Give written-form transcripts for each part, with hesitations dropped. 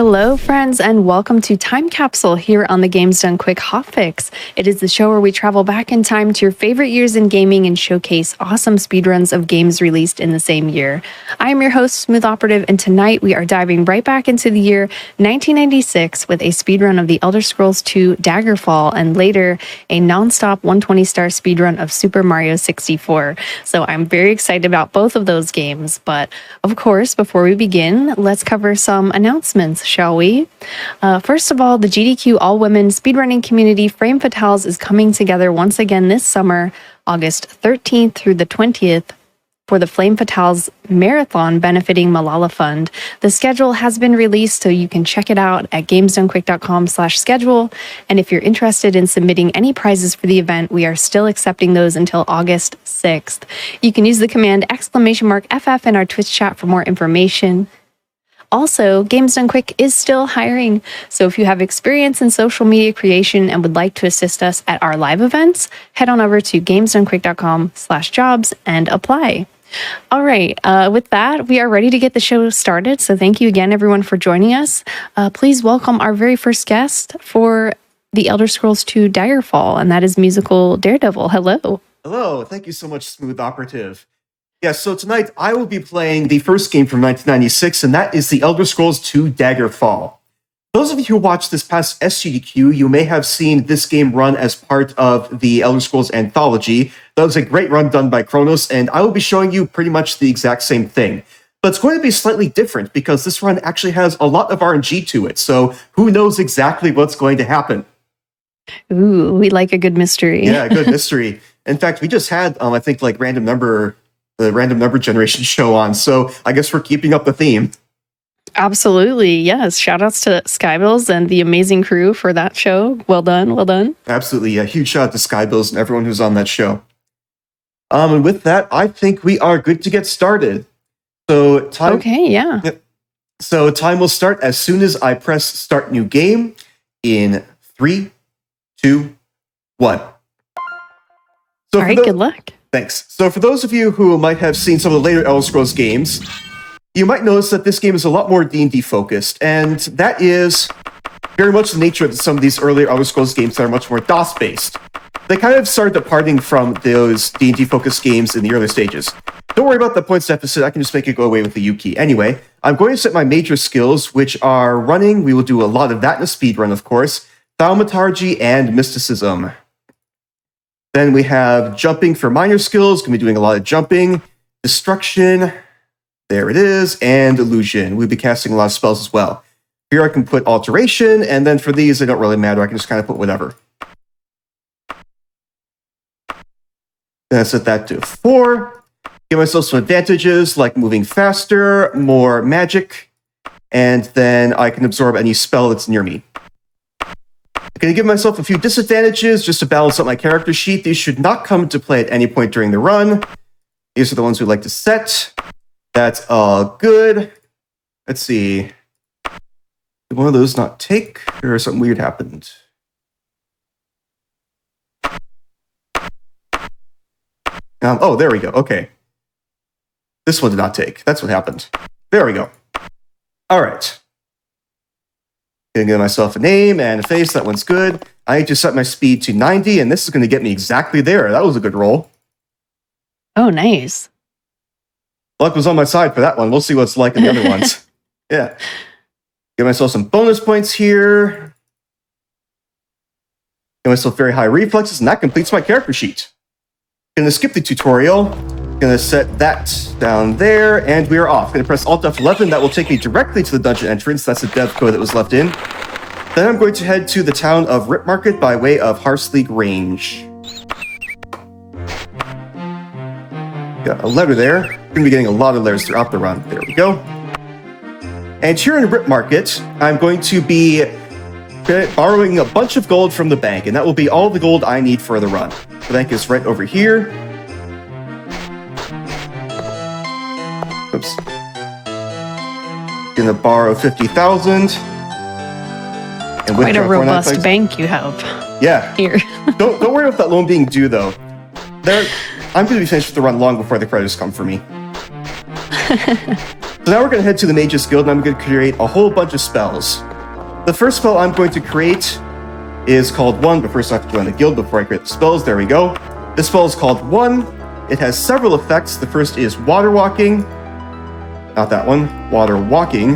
Hello, friends, and welcome to Time Capsule here on the Games Done Quick Hotfix. It is the show where we travel back in time to your favorite years in gaming and showcase awesome speedruns of games released in the same year. I am your host, Smooth Operative, and tonight we are diving right back into the year 1996 with a speedrun of The Elder Scrolls II Daggerfall and later a non-stop 120-star speedrun of Super Mario 64. So I'm very excited about both of those games, but of course, before we begin, let's cover some announcements, shall we? First of all, the GDQ all-women speedrunning community Frame Fatales is coming together once again this summer, August 13th through the 20th, for the Flame Fatales Marathon benefiting Malala Fund. The schedule has been released, so you can check it out at gamesdonequick.com/schedule. And if you're interested in submitting any prizes for the event, we are still accepting those until August 6th. You can use the command !FF in our Twitch chat for more information. Also, Games Done Quick is still hiring, so if you have experience in social media creation and would like to assist us at our live events, head on over to gamesdonequick.com/jobs and apply. All right, with that, we are ready to get the show started, so thank you again, everyone, for joining us. Please welcome our very first guest for The Elder Scrolls II Daggerfall, and that is musical Daredevil. Hello. Hello, thank you so much, Smooth Operative. Yeah, so tonight I will be playing the first game from 1996, and that is The Elder Scrolls II Daggerfall. Those of you who watched this past SGDQ, you may have seen this game run as part of the Elder Scrolls Anthology. That was a great run done by Kronos, and I will be showing you pretty much the exact same thing. But it's going to be slightly different because this run actually has a lot of RNG to it, so who knows exactly what's going to happen. Ooh, we like a good mystery. Yeah, good mystery. In fact, we just had, I think, like the random number generation show on, so I guess we're keeping up the theme. Absolutely, yes. Shoutouts to Skybills and the amazing crew for that show. Well done, well done. Absolutely, a huge shout out to Skybills and everyone who's on that show. And with that, I think we are good to get started. So time. Okay, yeah. So time will start as soon as I press Start New Game in 3, 2, 1. So all right, good luck. Thanks. So for those of you who might have seen some of the later Elder Scrolls games, you might notice that this game is a lot more D&D focused, and that is very much the nature of some of these earlier Elder Scrolls games that are much more DOS based. They kind of started departing from those D&D focused games in the early stages. Don't worry about the points deficit, I can just make it go away with the U key. Anyway, I'm going to set my major skills, which are running, we will do a lot of that in a speedrun, of course, thaumaturgy, and mysticism. Then we have jumping for minor skills, going to be doing a lot of jumping, destruction, there it is, and illusion. We'll be casting a lot of spells as well. Here I can put alteration, and then for these, they don't really matter. I can just kind of put whatever. Then I set that to 4. Give myself some advantages, like moving faster, more magic, and then I can absorb any spell that's near me. I'm going to give myself a few disadvantages just to balance out my character sheet. These should not come into play at any point during the run. These are the ones we like to set. That's all good. Let's see. Did one of those not take? Or something weird happened? Oh, there we go. Okay. This one did not take. That's what happened. There we go. All right. Gonna give myself a name and a face. That one's good. I need to set my speed to 90, and this is going to get me exactly there. That was a good roll. Oh, nice. Luck was on my side for that one. We'll see what it's like in the other ones. Yeah. Give myself some bonus points here. Give myself very high reflexes, and that completes my character sheet. Gonna skip the tutorial. Gonna set that down there, and we are off. Gonna press Alt F11. That will take me directly to the dungeon entrance. That's the dev code that was left in. Then I'm going to head to the town of Rip Market by way of Harsleek Range. Got a letter there. We're gonna be getting a lot of letters throughout the run. There we go. And here in Rip Market, I'm going to be borrowing a bunch of gold from the bank, and that will be all the gold I need for the run. The bank is right over here. Oops. Gonna borrow 50,000. And quite a robust bank you have. Yeah. Here. don't worry about that loan being due though. I'm gonna be finished with the run long before the credits come for me. So now we're going to head to the Mage's Guild, and I'm going to create a whole bunch of spells. The first spell I'm going to create is called One, but first I have to join the guild before I create the spells. There we go. This spell is called One. It has several effects. The first is Water Walking. Not that one. Water Walking.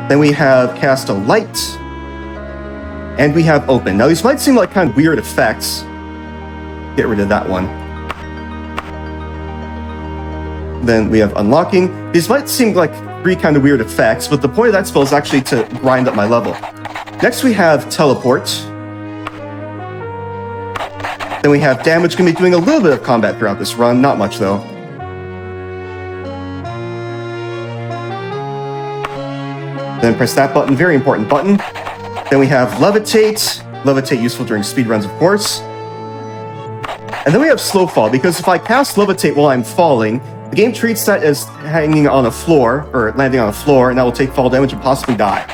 Then we have Cast a Light. And we have Open. Now these might seem like kind of weird effects. Get rid of that one. Then we have Unlocking. These might seem like 3 kind of weird effects, but the point of that spell is actually to grind up my level. Next we have Teleport. Then we have Damage. Going to be doing a little bit of combat throughout this run, not much though. Then press that button, very important button. Then we have Levitate. Levitate useful during speedruns, of course. And then we have Slow Fall, because if I cast Levitate while I'm falling, the game treats that as hanging on a floor, or landing on a floor, and I will take fall damage and possibly die.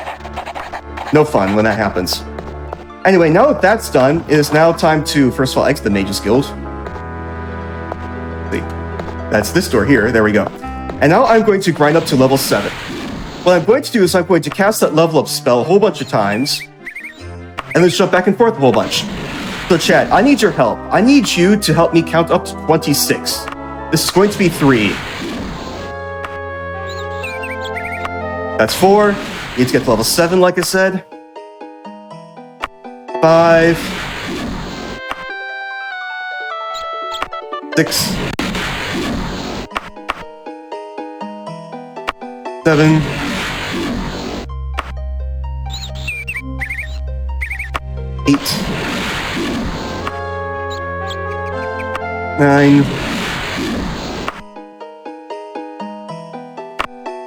No fun when that happens. Anyway, now that that's done, it is now time to, first of all, exit the Mage's Guild. See, that's this door here, there we go. And now I'm going to grind up to level 7. What I'm going to do is I'm going to cast that level up spell a whole bunch of times, and then jump back and forth a whole bunch. So chat, I need your help. I need you to help me count up to 26. This is going to be 3. That's 4. Need to get to level 7, like I said. 5. 6. 7. 8. 9.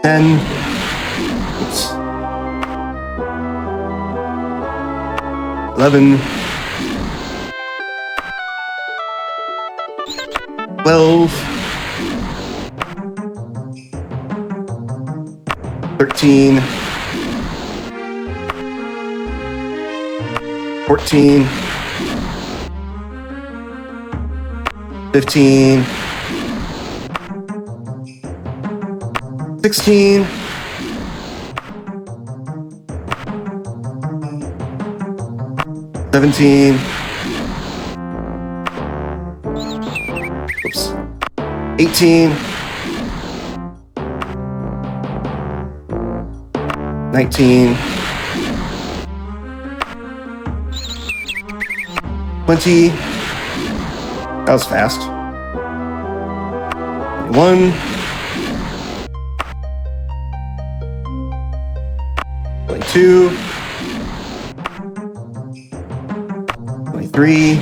10. Oops. 11. 12. 13. 14. 15. 16. 17. Oops. 18. 19. 20. That was fast. 21. 22. 23.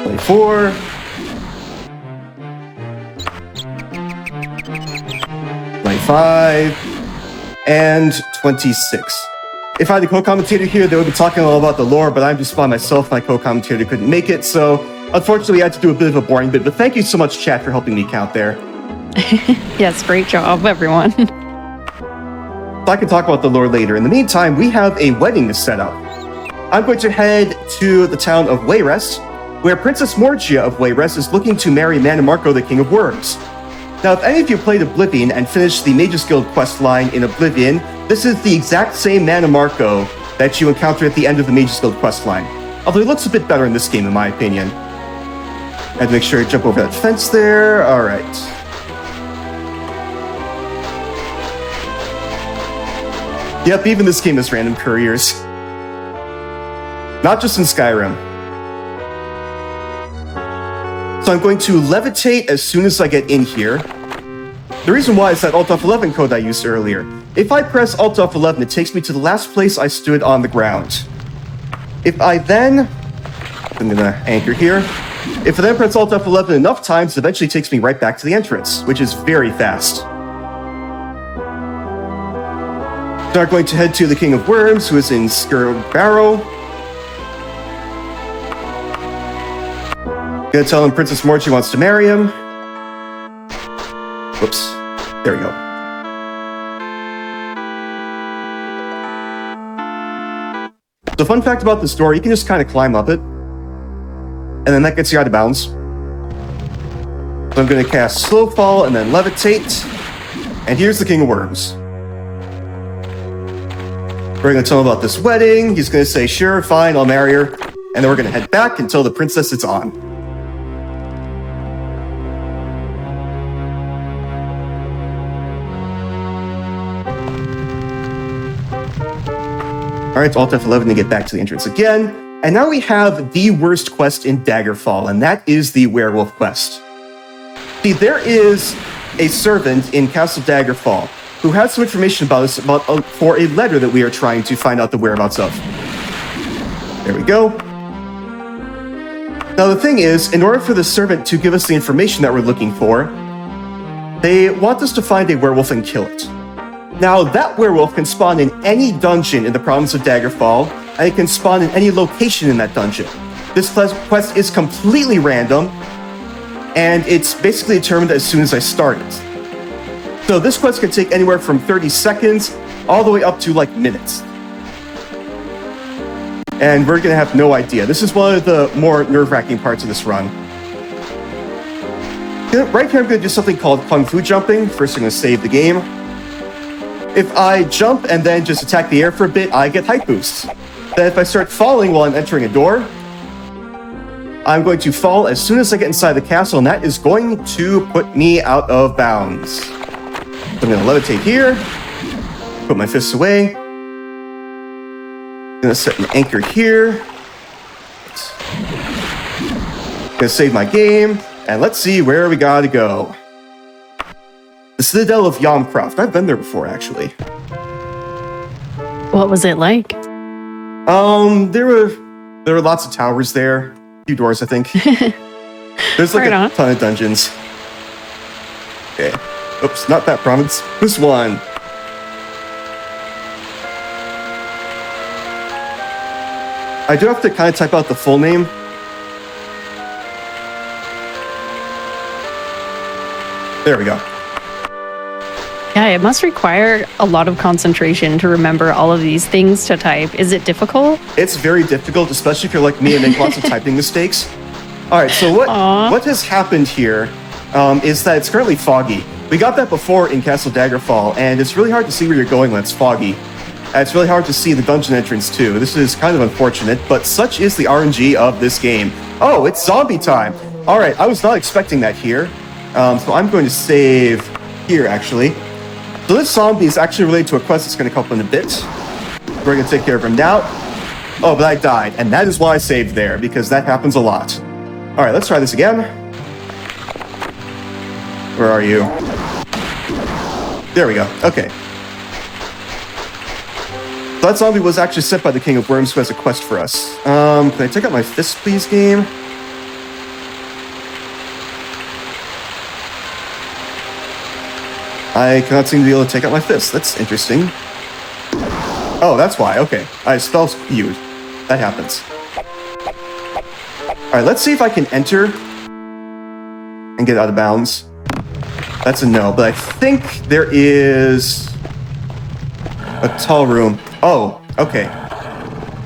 24. 25. And 26. If I had a co-commentator here, they would be talking all about the lore, but I'm just by myself. My co-commentator couldn't make it, so unfortunately I had to do a bit of a boring bit, but thank you so much, chat, for helping me count there. Yes, great job, everyone. I can talk about the lore later. In the meantime, we have a wedding to set up. I'm going to head to the town of Wayrest, where Princess Morgia of Wayrest is looking to marry Manimarco, the King of Worms. Now, if any of you played Oblivion and finished the Mage's Guild quest line in Oblivion, this is the exact same Manimarco that you encounter at the end of the Mage's Guild quest line. Although he looks a bit better in this game, in my opinion. I had to make sure I jump over that fence there. Alright. Yep, even this game has random couriers. Not just in Skyrim. So I'm going to levitate as soon as I get in here. The reason why is that Alt F11 code I used earlier. If I press Alt F11, it takes me to the last place I stood on the ground. If I then... I'm gonna anchor here. If I then press Alt F11 enough times, it eventually takes me right back to the entrance, which is very fast. So I'm going to head to the King of Worms, who is in Barrow. Gonna tell him Princess Morgia wants to marry him. Whoops. There we go. The fun fact about this door, you can just kind of climb up it. and then that gets you out of bounds. So I'm going to cast Slow Fall and then Levitate. And here's the King of Worms. We're going to tell him about this wedding. He's going to say, sure, fine, I'll marry her. And then we're going to head back until the princess is on. Alright, Alt F11 to get back to the entrance again. And now we have the worst quest in Daggerfall, and that is the Werewolf quest. See, there is a servant in Castle Daggerfall who has some information about us for a letter that we are trying to find out the whereabouts of. There we go. Now the thing is, in order for the servant to give us the information that we're looking for, they want us to find a werewolf and kill it. Now that werewolf can spawn in any dungeon in the province of Daggerfall, and it can spawn in any location in that dungeon. This quest is completely random, and it's basically determined as soon as I start it. So this quest can take anywhere from 30 seconds all the way up to like minutes. And we're gonna have no idea. This is one of the more nerve-wracking parts of this run. Right here I'm gonna do something called Kung Fu jumping. First I'm gonna save the game. If I jump and then just attack the air for a bit, I get height boosts. Then if I start falling while I'm entering a door, I'm going to fall as soon as I get inside the castle, and that is going to put me out of bounds. So I'm going to levitate here, put my fists away. I'm going to set an anchor here. I'm going to save my game, and let's see where we gotta go. The Citadel of Yomcroft. I've been there before, actually. What was it like? There were lots of towers there. A few doors, I think. There's like a ton of dungeons. Okay. Oops, not that province. This one. I do have to kind of type out the full name. There we go. Yeah, it must require a lot of concentration to remember all of these things to type. Is it difficult? It's very difficult, especially if you're like me and make lots of typing mistakes. All right, so what has happened here is that it's currently foggy. We got that before in Castle Daggerfall, and it's really hard to see where you're going when it's foggy. And it's really hard to see the dungeon entrance too. This is kind of unfortunate, but such is the RNG of this game. Oh, it's zombie time. All right, I was not expecting that here. So I'm going to save here, actually. So this zombie is actually related to a quest that's going to come up in a bit. We're going to take care of him now. Oh, but I died, and that is why I saved there, because that happens a lot. All right, let's try this again. Where are you? There we go. Okay. So that zombie was actually sent by the King of Worms, who has a quest for us. Can I take out my fist, please, game? I cannot seem to be able to take out my fist. That's interesting. Oh, that's why. Okay. I spell skewed. That happens. Alright, let's see if I can enter and get out of bounds. That's a no, but I think there is a tall room. Oh, okay.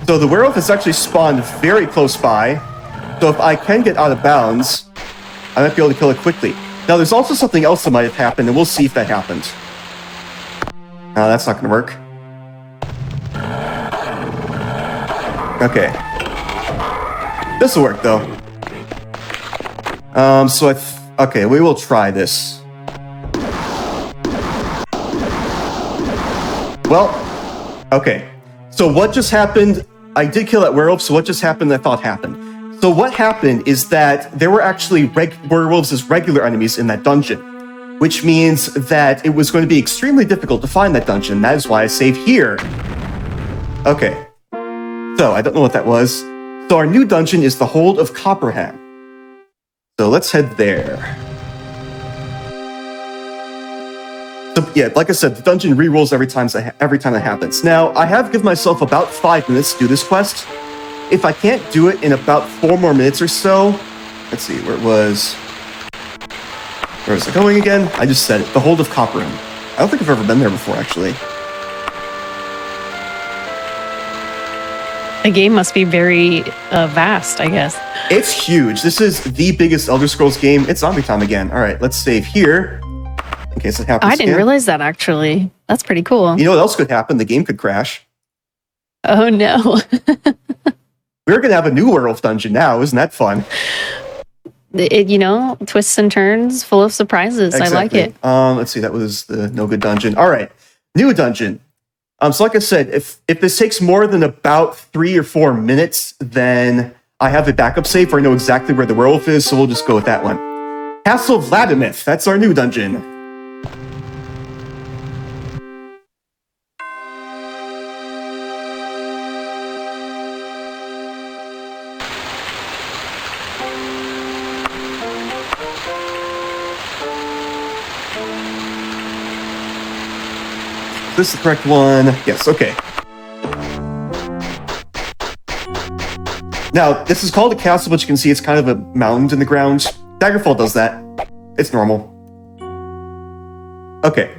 So the werewolf has actually spawned very close by. So if I can get out of bounds, I might be able to kill it quickly. Now, there's also something else that might have happened, and we'll see if that happened. That's not going to work. Okay. This will work, though. Okay, we will try this. Well, okay. So what just happened? I did kill that werewolf, so what just happened that I thought happened? So what happened is that there were actually werewolves as regular enemies in that dungeon, which means that it was going to be extremely difficult to find that dungeon. That is why I save here. Okay. So, I don't know what that was. So our new dungeon is the Hold of Copperham. So let's head there. So yeah, like I said, the dungeon re-rolls every time that happens. Now, I have given myself about 5 minutes to do this quest. If I can't do it in about 4 more minutes or so, let's see where it was. Where is it going again? I just said it. The Hold of Copperham. I don't think I've ever been there before, actually. The game must be very vast, I guess. It's huge. This is the biggest Elder Scrolls game. It's zombie time again. All right, let's save here in case it happens. I didn't realize that, actually. That's pretty cool. You know what else could happen? The game could crash. Oh, no. We're going to have a new werewolf dungeon now. Isn't that fun? Twists and turns, full of surprises. Exactly. I like it. Let's see. That was the no good dungeon. All right, new dungeon. So like I said, if this takes more than about 3 or 4 minutes, then I have a backup save where I know exactly where the werewolf is, so we'll just go with that one. Castle Vladimir. That's our new dungeon. Is this the correct one? Yes, okay. Now, this is called a castle, but you can see it's kind of a mound in the ground. Daggerfall does that. It's normal. Okay.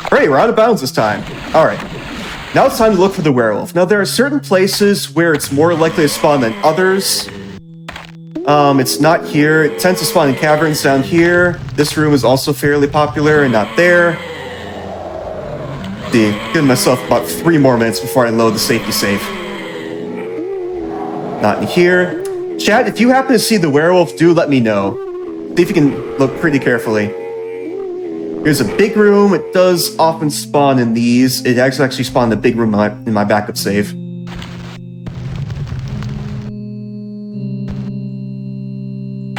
Great, we're out of bounds this time. Alright. Now it's time to look for the werewolf. Now, there are certain places where it's more likely to spawn than others. It's not here. It tends to spawn in caverns down here. This room is also fairly popular and not there. Giving myself about 3 more minutes before I load the safety save. Not in here. Chat, if you happen to see the werewolf, do let me know. See if you can look pretty carefully. Here's a big room. It does often spawn in these. It actually spawned in the big room in my backup save.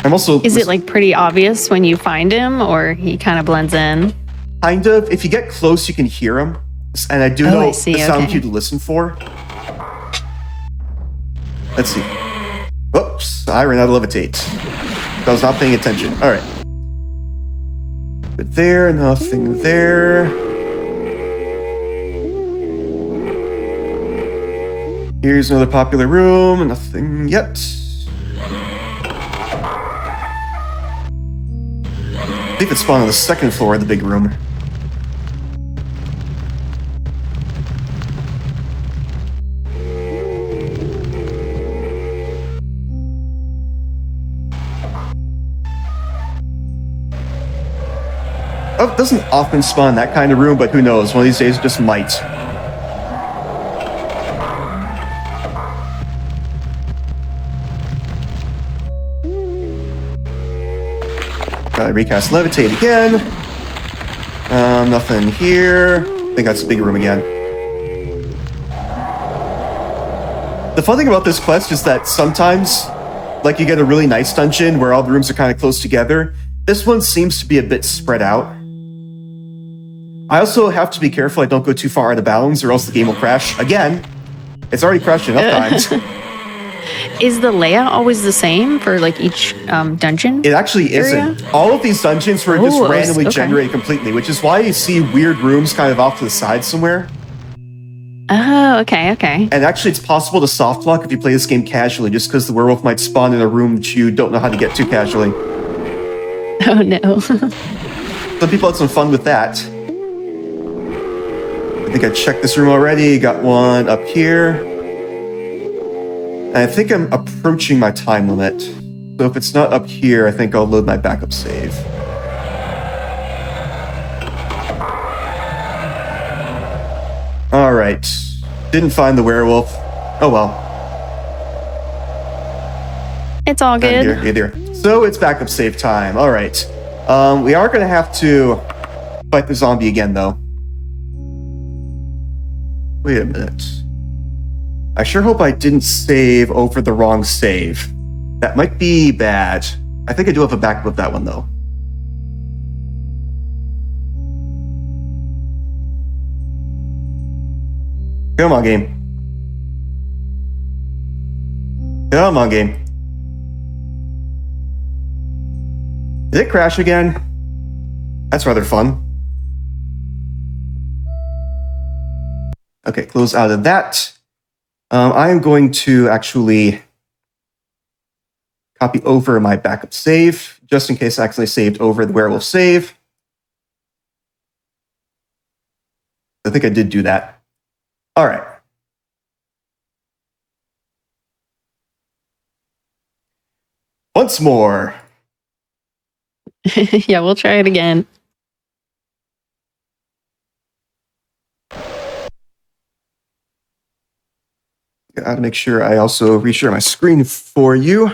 I'm also... Is it like pretty obvious when you find him, or he kind of blends in? Kind of. If you get close, you can hear him. And I do know the sound cue to listen for. Let's see. Oops, I ran out of levitate. I was not paying attention. All right. But there, nothing there. Here's another popular room. Nothing yet. I think it spawned on the second floor of the big room. Oh, it doesn't often spawn in that kind of room, but who knows? One of these days it just might. Gotta recast levitate again. Nothing here. I think that's a big room again. The fun thing about this quest is that sometimes, like, you get a really nice dungeon where all the rooms are kind of close together. This one seems to be a bit spread out. I also have to be careful I don't go too far out of bounds or else the game will crash. Again, it's already crashed enough times. Is the layout always the same for like each dungeon? It actually isn't. All of these dungeons were just randomly generated completely, which is why you see weird rooms kind of off to the side somewhere. Oh, okay. And actually, it's possible to soft lock if you play this game casually, just because the werewolf might spawn in a room that you don't know how to get to casually. Oh, no. Some people had some fun with that. I think I checked this room already. Got one up here. And I think I'm approaching my time limit. So if it's not up here, I think I'll load my backup save. Alright. Didn't find the werewolf. Oh well. It's all good. Here. So it's backup save time. Alright. We are going to have to fight the zombie again, though. Wait a minute. I sure hope I didn't save over the wrong save. That might be bad. I think I do have a backup of that one, though. Come on, game. Come on, game. Did it crash again? That's rather fun. Okay, close out of that. I am going to actually copy over my backup save, just in case I accidentally saved over the werewolf save. I think I did do that. All right. Once more. Yeah, we'll try it again. Gotta make sure I also reshare my screen for you.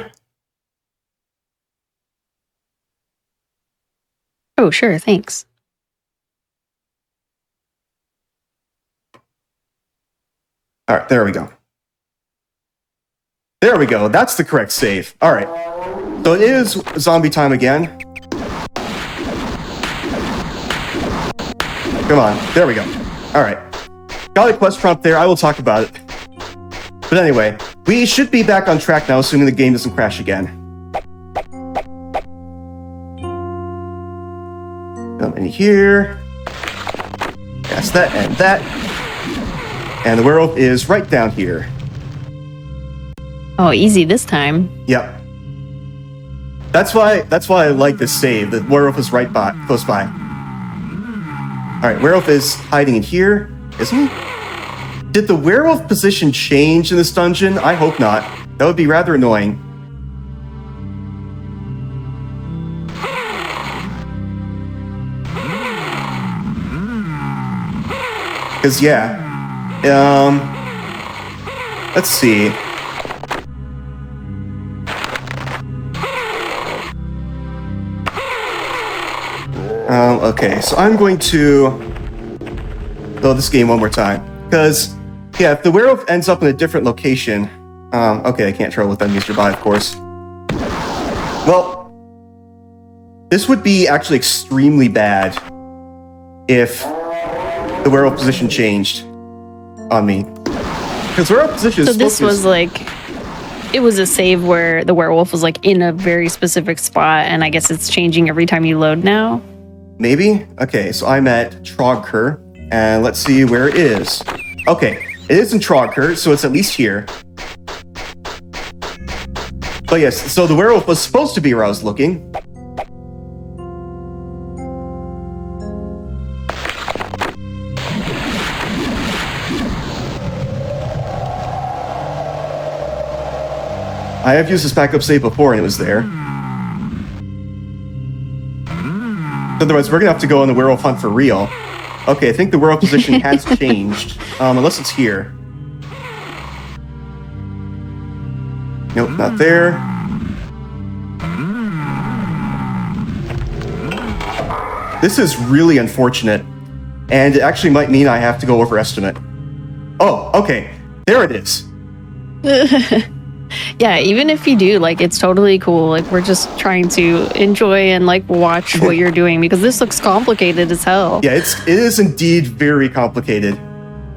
Oh, sure, thanks. All right, there we go. There we go. That's the correct save. All right. So it is zombie time again. Come on. There we go. All right. Got a quest prompt there. I will talk about it. But anyway, we should be back on track now, assuming the game doesn't crash again. Come in here. That's that and that. And the werewolf is right down here. Oh, easy this time. Yep. That's why I like this save. The werewolf is right close by. Alright, werewolf is hiding in here, isn't he? Did the werewolf position change in this dungeon? I hope not. That would be rather annoying. Because, yeah. Let's see. Okay, so I'm going to load this game one more time. Because, yeah, if the werewolf ends up in a different location... okay, I can't travel with enemies nearby, of course. Well, this would be actually extremely bad if the werewolf position changed on me. Because werewolf position is... So this was like... It was a save where the werewolf was like in a very specific spot, and I guess it's changing every time you load now? Maybe? Okay, so I'm at Trogker, and let's see where it is. Okay, it is in Trogker, so it's at least here. But yes, so the werewolf was supposed to be where I was looking. I have used this backup save before, and it was there. Otherwise, we're gonna have to go on the werewolf hunt for real. Okay, I think the werewolf position has changed. Unless it's here. Nope, not there. This is really unfortunate. And it actually might mean I have to go overestimate. Oh, okay. There it is. Yeah, even if you do, like, it's totally cool. Like, we're just trying to enjoy and, like, watch what you're doing, because this looks complicated as hell. Yeah, it is indeed very complicated.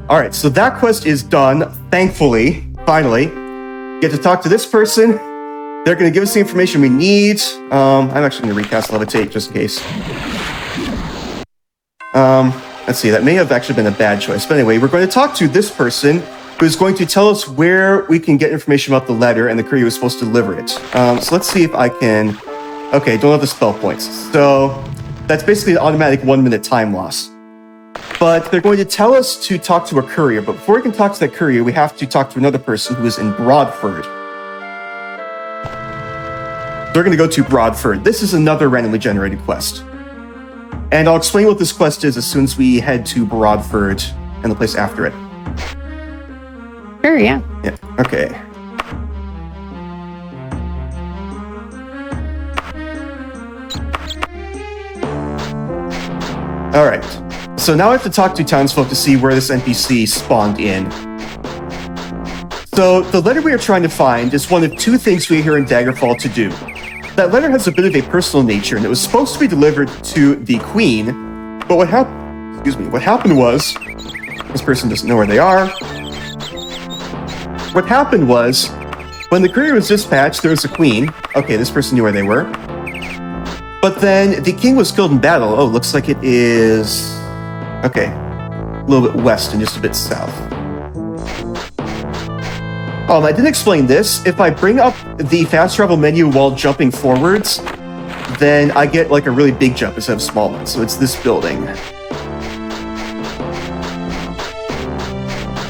All right, so that quest is done, thankfully, finally. Get to talk to this person. They're going to give us the information we need. I'm actually going to recast Levitate, just in case. Let's see, that may have actually been a bad choice. But anyway, we're going to talk to this person, who's going to tell us where we can get information about the letter and the courier was supposed to deliver it. So let's see if I can... Okay, don't have the spell points. So that's basically an automatic 1 minute time loss. But they're going to tell us to talk to a courier. But before we can talk to that courier, we have to talk to another person who is in Broadford. They're going to go to Broadford. This is another randomly generated quest. And I'll explain what this quest is as soon as we head to Broadford and the place after it. Sure, yeah. Yeah, okay. Alright, so now I have to talk to townsfolk to see where this NPC spawned in. So, the letter we are trying to find is one of two things we here in Daggerfall to do. That letter has a bit of a personal nature, and it was supposed to be delivered to the Queen, but what happened was... This person doesn't know where they are. What happened was, when the courier was dispatched, there was a queen. Okay, this person knew where they were. But then the king was killed in battle. Oh, looks like it is... Okay, a little bit west and just a bit south. I didn't explain this. If I bring up the fast travel menu while jumping forwards, then I get like a really big jump instead of small ones. So it's this building.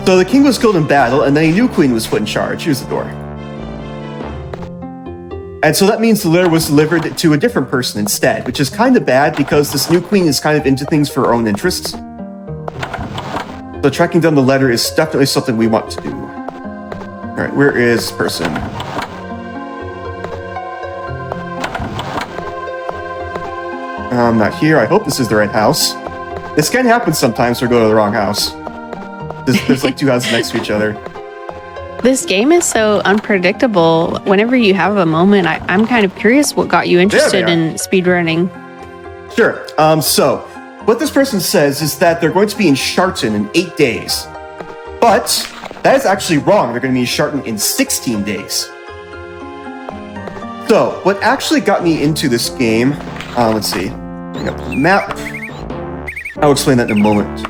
So the king was killed in battle, and then a new queen was put in charge. Here's the door. And so that means the letter was delivered to a different person instead, which is kind of bad because this new queen is kind of into things for her own interests. So tracking down the letter is definitely something we want to do. All right, where is this person? Not here. I hope this is the right house. This can happen sometimes or go to the wrong house. There's like two houses next to each other. This game is so unpredictable. Whenever you have a moment, I'm kind of curious what got you interested in speedrunning. Sure. So, what this person says is that they're going to be in Sharton in 8 days. But that is actually wrong. They're going to be in Sharton in 16 days. So, what actually got me into this game, let's see. Bring up the map. I'll explain that in a moment.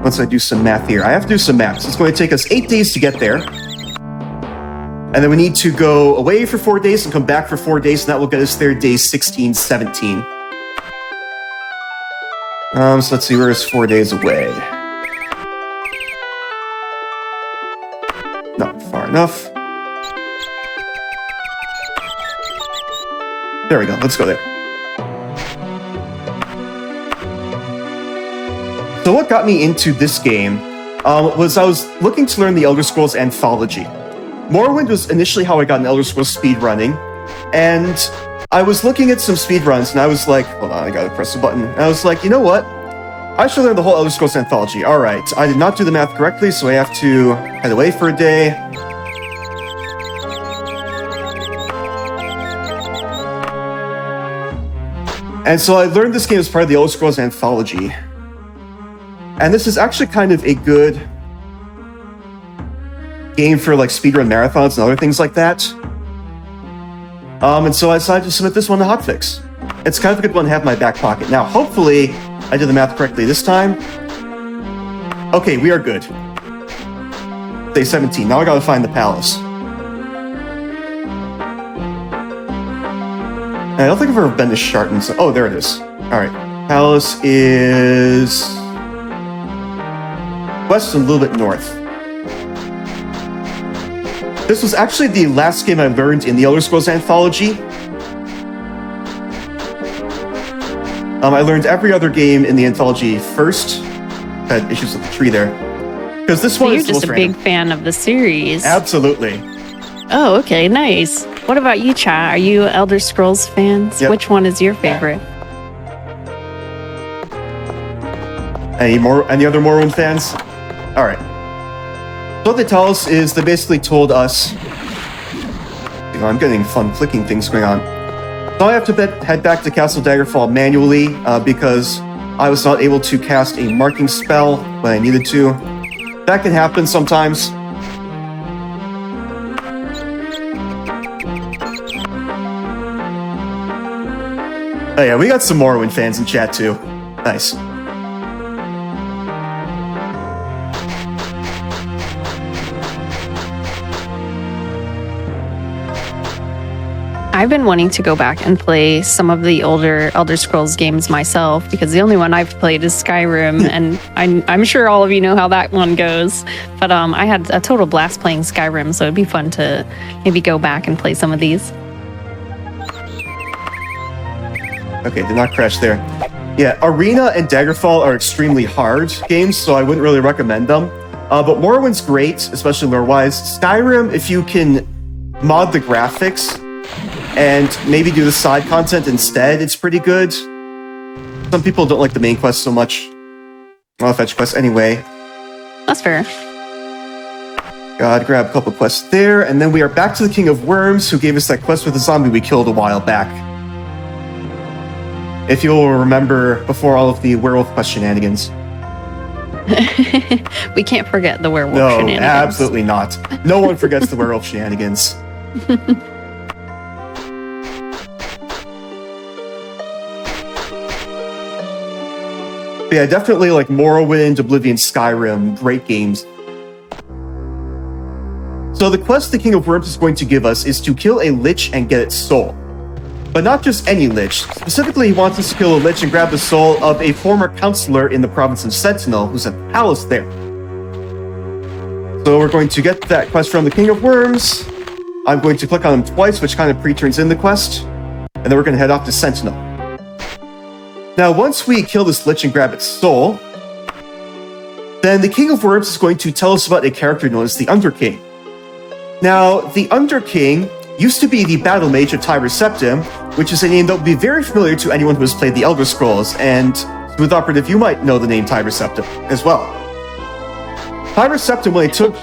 Once I do some math here. I have to do some math. So it's going to take us 8 days to get there. And then we need to go away for 4 days and come back for 4 days, and that will get us there days 16, 17. So let's see, where is 4 days away? Not far enough. There we go, let's go there. So what got me into this game was I was looking to learn the Elder Scrolls Anthology. Morrowind was initially how I got in Elder Scrolls speedrunning, and I was looking at some speedruns, and I was like, hold on, I gotta press the button. And I was like, you know what? I should learn the whole Elder Scrolls Anthology. All right, I did not do the math correctly, so I have to head away for a day. And so I learned this game as part of the Elder Scrolls Anthology. And this is actually kind of a good game for like speedrun marathons and other things like that. And so I decided to submit this one to Hotfix. It's kind of a good one to have in my back pocket. Now, hopefully, I did the math correctly this time. Okay, we are good. Day 17. Now I gotta find the palace. And I don't think I've ever been to Sharton. So, oh, there it is. Alright. Palace is west and a little bit north. This was actually the last game I learned in the Elder Scrolls Anthology. I learned every other game in the Anthology first. Had issues with the tree there. Because this one is you're just a big fan of the series. Absolutely. Oh, okay, nice. What about you, Cha? Are you Elder Scrolls fans? Yep. Which one is your favorite? Any other Morrowind fans? All right. So what they tell us is they basically told us, I'm getting fun clicking things going on. So I have to head back to Castle Daggerfall manually because I was not able to cast a marking spell when I needed to. That can happen sometimes. Oh yeah, we got some Morrowind fans in chat too. Nice. I've been wanting to go back and play some of the older Elder Scrolls games myself because the only one I've played is Skyrim, and I'm sure all of you know how that one goes. But I had a total blast playing Skyrim, so it'd be fun to maybe go back and play some of these. Okay, did not crash there. Yeah, Arena and Daggerfall are extremely hard games, so I wouldn't really recommend them. But Morrowind's great, especially lore-wise. Skyrim, if you can mod the graphics and maybe do the side content instead, it's pretty good. Some people don't like the main quest so much. I'll fetch quests anyway. That's fair. Gotta grab a couple quests there, and then we are back to the King of Worms, who gave us that quest with the zombie we killed a while back. If you'll remember, before all of the werewolf quest shenanigans. We can't forget the werewolf shenanigans. No, absolutely not. No one forgets the werewolf shenanigans. But yeah, definitely like Morrowind, Oblivion, Skyrim, great games. So the quest the King of Worms is going to give us is to kill a lich and get its soul. But not just any lich. Specifically, he wants us to kill a lich and grab the soul of a former counselor in the province of Sentinel, who's at the palace there. So we're going to get that quest from the King of Worms. I'm going to click on him twice, which kind of pre-turns in the quest, and then we're going to head off to Sentinel. Now, once we kill this Lich and grab its soul, then the King of Werewolves is going to tell us about a character known as the Underking. Now, the Underking used to be the Battle Mage of Tyra Septim, which is a name that will be very familiar to anyone who has played the Elder Scrolls, and Smooth Operative, you might know the name Tyra Septim as well. Tyra Septim, when they took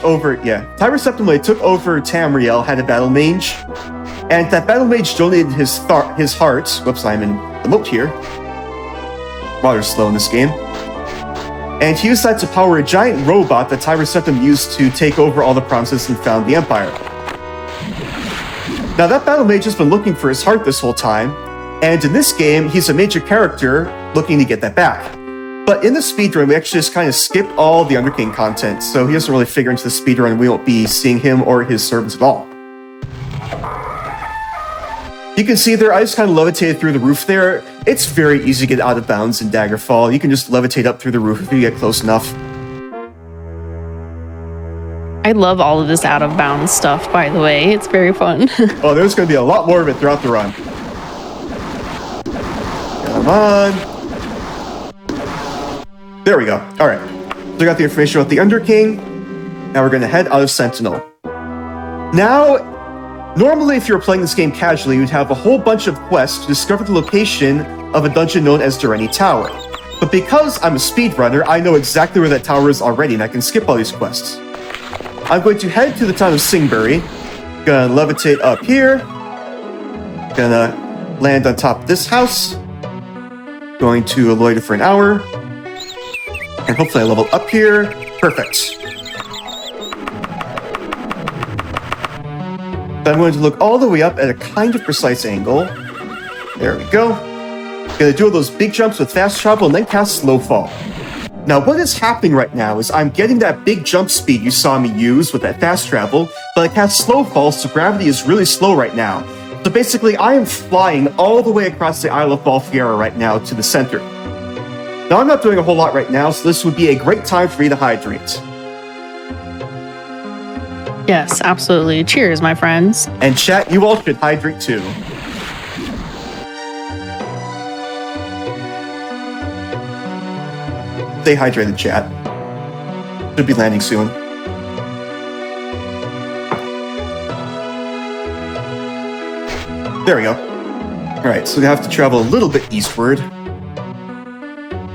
over Tamriel, had a Battle Mage, and that Battle Mage donated his heart. Whoops, I'm in the moat here. Water's slow in this game. And he used that to power a giant robot that Tyra Septim used to take over all the provinces and found the Empire. Now, that Battle Mage has been looking for his heart this whole time, and in this game, he's a major character looking to get that back. But in the speedrun, we actually just kind of skip all the Underking content, so he doesn't really figure into the speedrun, and we won't be seeing him or his servants at all. You can see there, I just kind of levitated through the roof there. It's very easy to get out of bounds in Daggerfall. You can just levitate up through the roof if you get close enough. I love all of this out of bounds stuff, by the way. It's very fun. Oh, there's going to be a lot more of it throughout the run. Come on. There we go. All right. So we got the information about the Underking. Now we're going to head out of Sentinel. Now, normally if you were playing this game casually, you'd have a whole bunch of quests to discover the location of a dungeon known as Durrani Tower. But because I'm a speedrunner, I know exactly where that tower is already, and I can skip all these quests. I'm going to head to the town of Singbury. Gonna levitate up here. Gonna land on top of this house. Going to loiter for an hour. And hopefully I level up here. Perfect. Then I'm going to look all the way up at a kind of precise angle. There we go. Gonna do all those big jumps with fast travel and then cast slow fall. Now what is happening right now is I'm getting that big jump speed you saw me use with that fast travel, but I cast slow fall, so gravity is really slow right now. So basically I am flying all the way across the Isle of Balfiera right now to the center. Now I'm not doing a whole lot right now, so this would be a great time for me to hydrate. Yes, absolutely. Cheers, my friends. And chat, you all should hydrate too. Stay hydrated, chat. Should be landing soon. There we go. Alright, so we have to travel a little bit eastward.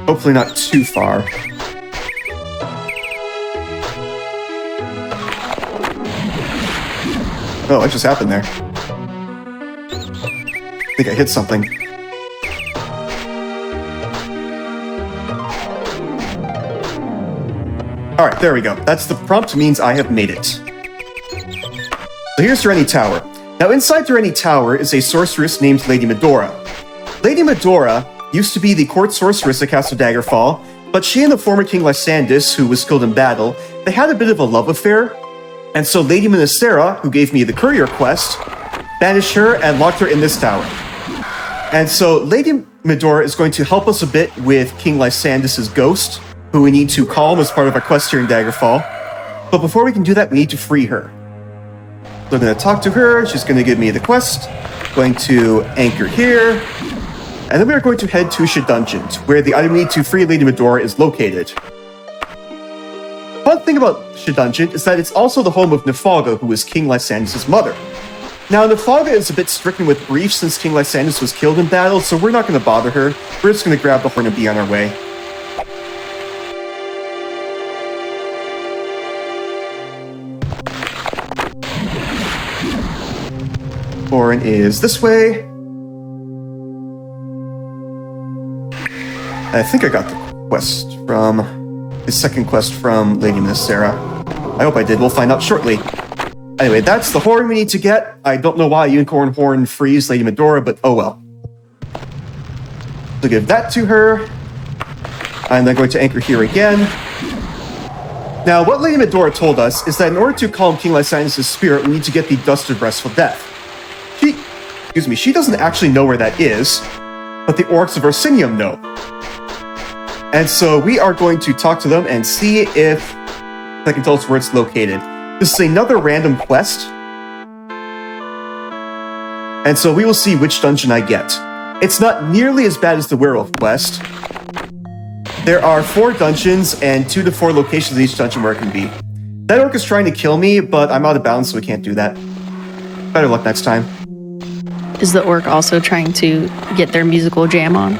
Hopefully not too far. Oh, what just happened there? I think I hit something. Alright, there we go. That's the prompt, means I have made it. So here's Durrani Tower. Now inside Durrani Tower is a sorceress named Lady Medora. Lady Medora used to be the court sorceress at Castle Daggerfall, but she and the former King Lysandus, who was killed in battle, they had a bit of a love affair, and so Lady Minisera, who gave me the courier quest, banished her and locked her in this tower. And so Lady Medora is going to help us a bit with King Lysandus' ghost, who we need to calm as part of our quest here in Daggerfall. But before we can do that, we need to free her. So I'm going to talk to her, she's going to give me the quest, going to anchor here, and then we are going to head to Shedungeon, where the item we need to free Lady Medora is located. Fun thing about Shedungeon is that it's also the home of Nifalga, who was King Lysandus' mother. Now, Nifalga is a bit stricken with grief since King Lysandus was killed in battle, so we're not going to bother her. We're just going to grab the horn and be on our way. Horn is this way. I think I got the quest from... the second quest from Lady Minisera. I hope I did. We'll find out shortly. Anyway, that's the horn we need to get. I don't know why Unicorn Horn frees Lady Medora, but oh well. So give that to her. I'm then going to anchor here again. Now, what Lady Medora told us is that in order to calm King Lysandus' spirit, we need to get the Dust of Restful Death. She doesn't actually know where that is, but the Orcs of Orsinium know. And so we are going to talk to them and see if they can tell us where it's located. This is another random quest. And so we will see which dungeon I get. It's not nearly as bad as the werewolf quest. There are 4 dungeons and 2 to 4 locations in each dungeon where it can be. That orc is trying to kill me, but I'm out of bounds, so we can't do that. Better luck next time. Is the orc also trying to get their musical jam on?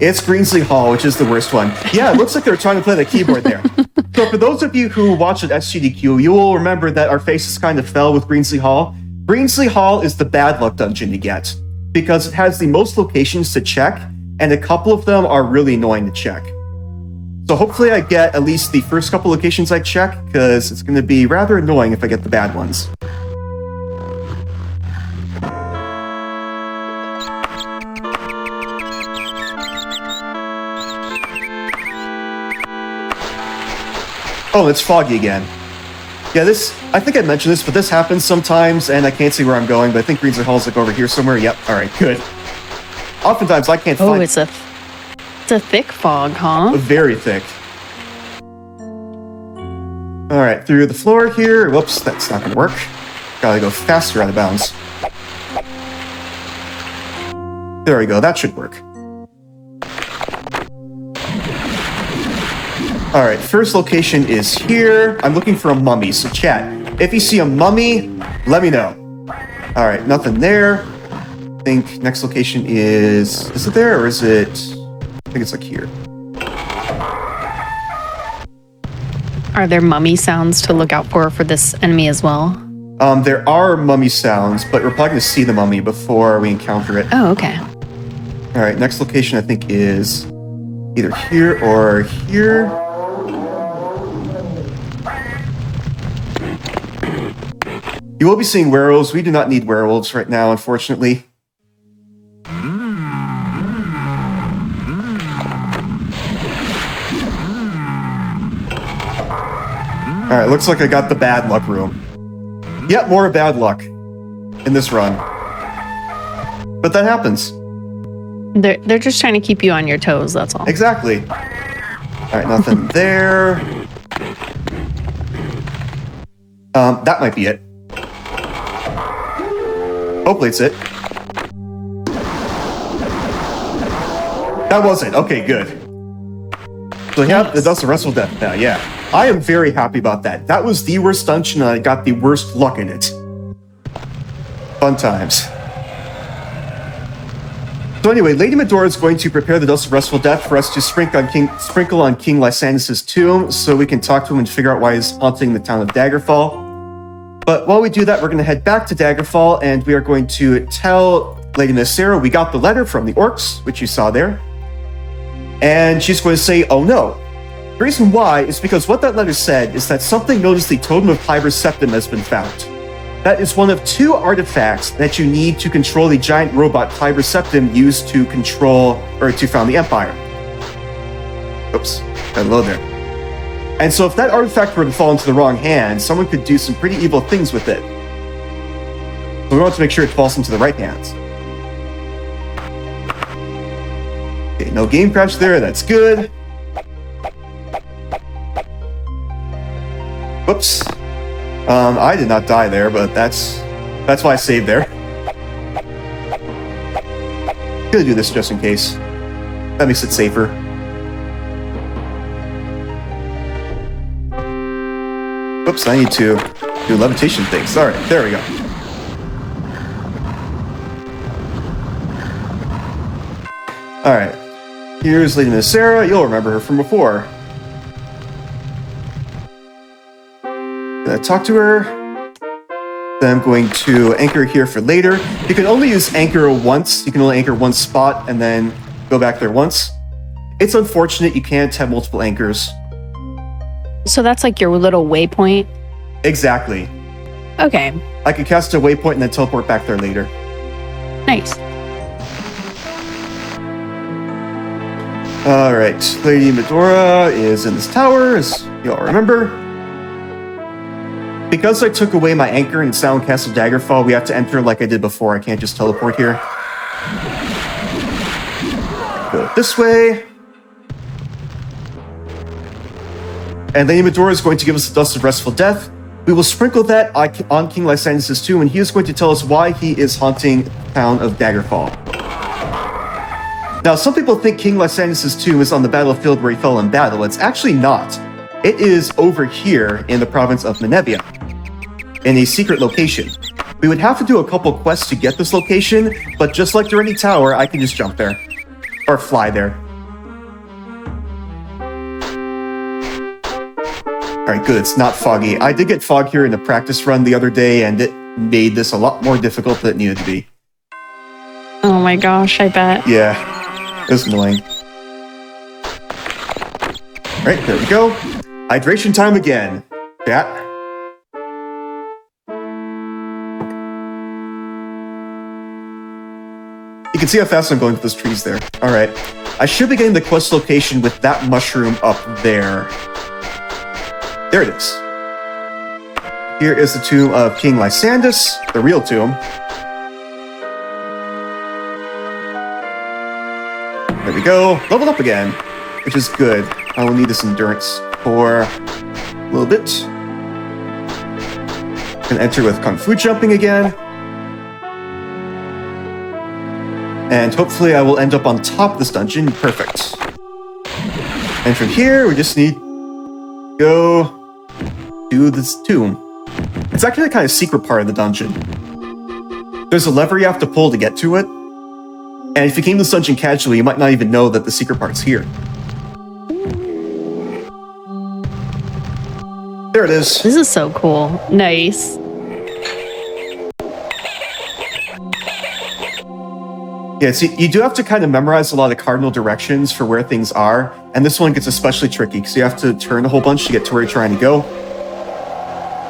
It's Greensley Hall, which is the worst one. Yeah, it looks like they're trying to play the keyboard there. So for those of you who watched at GDQ, you will remember that our faces kind of fell with Greensley Hall. Greensley Hall is the bad luck dungeon to get, because it has the most locations to check, and a couple of them are really annoying to check. So hopefully I get at least the first couple locations I check, because it's going to be rather annoying if I get the bad ones. Oh, it's foggy again. Yeah, I think I mentioned this, but this happens sometimes, and I can't see where I'm going, but I think Greensley Hall's like over here somewhere. Yep, alright, good. Oftentimes I can't find... Oh, it's a thick fog, huh? Very thick. Alright, through the floor here. Whoops, that's not gonna work. Gotta go faster out of bounds. There we go, that should work. Alright, first location is here. I'm looking for a mummy, so chat. If you see a mummy, let me know. Alright, nothing there. I think next location is... Is it there, or is it... I think it's like here. Are there mummy sounds to look out for this enemy as well? There are mummy sounds, but we're probably going to see the mummy before we encounter it. Oh, okay. Alright, next location I think is either here or here. You will be seeing werewolves. We do not need werewolves right now, unfortunately. Alright, looks like I got the bad luck room. Yep, more bad luck in this run. But that happens. They're just trying to keep you on your toes, that's all. Exactly. Alright, nothing there. That might be it. Hopefully it's it. That was it. Okay, good. So yeah, it does the rest of death now, yeah. I am very happy about that. That was the worst dungeon and I got the worst luck in it. Fun times. So anyway, Lady Medora is going to prepare the Dust of Restful Death for us to sprinkle on King Lysander's tomb so we can talk to him and figure out why he's haunting the town of Daggerfall. But while we do that, we're going to head back to Daggerfall and we are going to tell Lady Medora we got the letter from the orcs, which you saw there. And she's going to say, oh no. The reason why is because what that letter said is that something known as the Totem of Tiber Septim has been found. That is one of 2 artifacts that you need to control the giant robot Tiber Septim used to control, or to found the Empire. Oops, got low there. And so if that artifact were to fall into the wrong hands, someone could do some pretty evil things with it. So we want to make sure it falls into the right hands. Okay, no game crash there, that's good. Whoops. I did not die there, but that's why I saved there. Gonna do this just in case. That makes it safer. Whoops, I need to do levitation things. Alright, there we go. Alright. Here's Lady Medora. You'll remember her from before. Talk to her. Then I'm going to anchor here for later. You can only use anchor once. You can only anchor one spot and then go back there once. It's unfortunate you can't have multiple anchors. So that's like your little waypoint? Exactly. Okay. I could cast a waypoint and then teleport back there later. Nice. Alright, Lady Medora is in this tower, as you all remember. Because I took away my anchor in Sound Castle Daggerfall, we have to enter like I did before. I can't just teleport here. Go this way. And Lady Medora is going to give us the Dust of Restful Death. We will sprinkle that on King Lysander's tomb, and he is going to tell us why he is haunting the town of Daggerfall. Now, some people think King Lysander's tomb is on the battlefield where he fell in battle. It's actually not. It is over here in the province of Menevia, in a secret location. We would have to do a couple quests to get this location, but just like Durrani Tower, I can just jump there. Or fly there. Alright, good, it's not foggy. I did get fog here in a practice run the other day, and it made this a lot more difficult than it needed to be. Oh my gosh, I bet. Yeah, it was annoying. Alright, there we go. Hydration time again. Chat. You can see how fast I'm going with those trees there. Alright. I should be getting the quest location with that mushroom up there. There it is. Here is the tomb of King Lysandus, the real tomb. There we go. Leveled up again, which is good. I will need this endurance for a little bit. Can enter with Kung Fu jumping again. And hopefully I will end up on top of this dungeon. Perfect. And from here, we just need to go to this tomb. It's actually the kind of secret part of the dungeon. There's a lever you have to pull to get to it. And if you came to this dungeon casually, you might not even know that the secret part's here. There it is. This is so cool. Nice. Yeah, see, you do have to kind of memorize a lot of cardinal directions for where things are, and this one gets especially tricky, because you have to turn a whole bunch to get to where you're trying to go.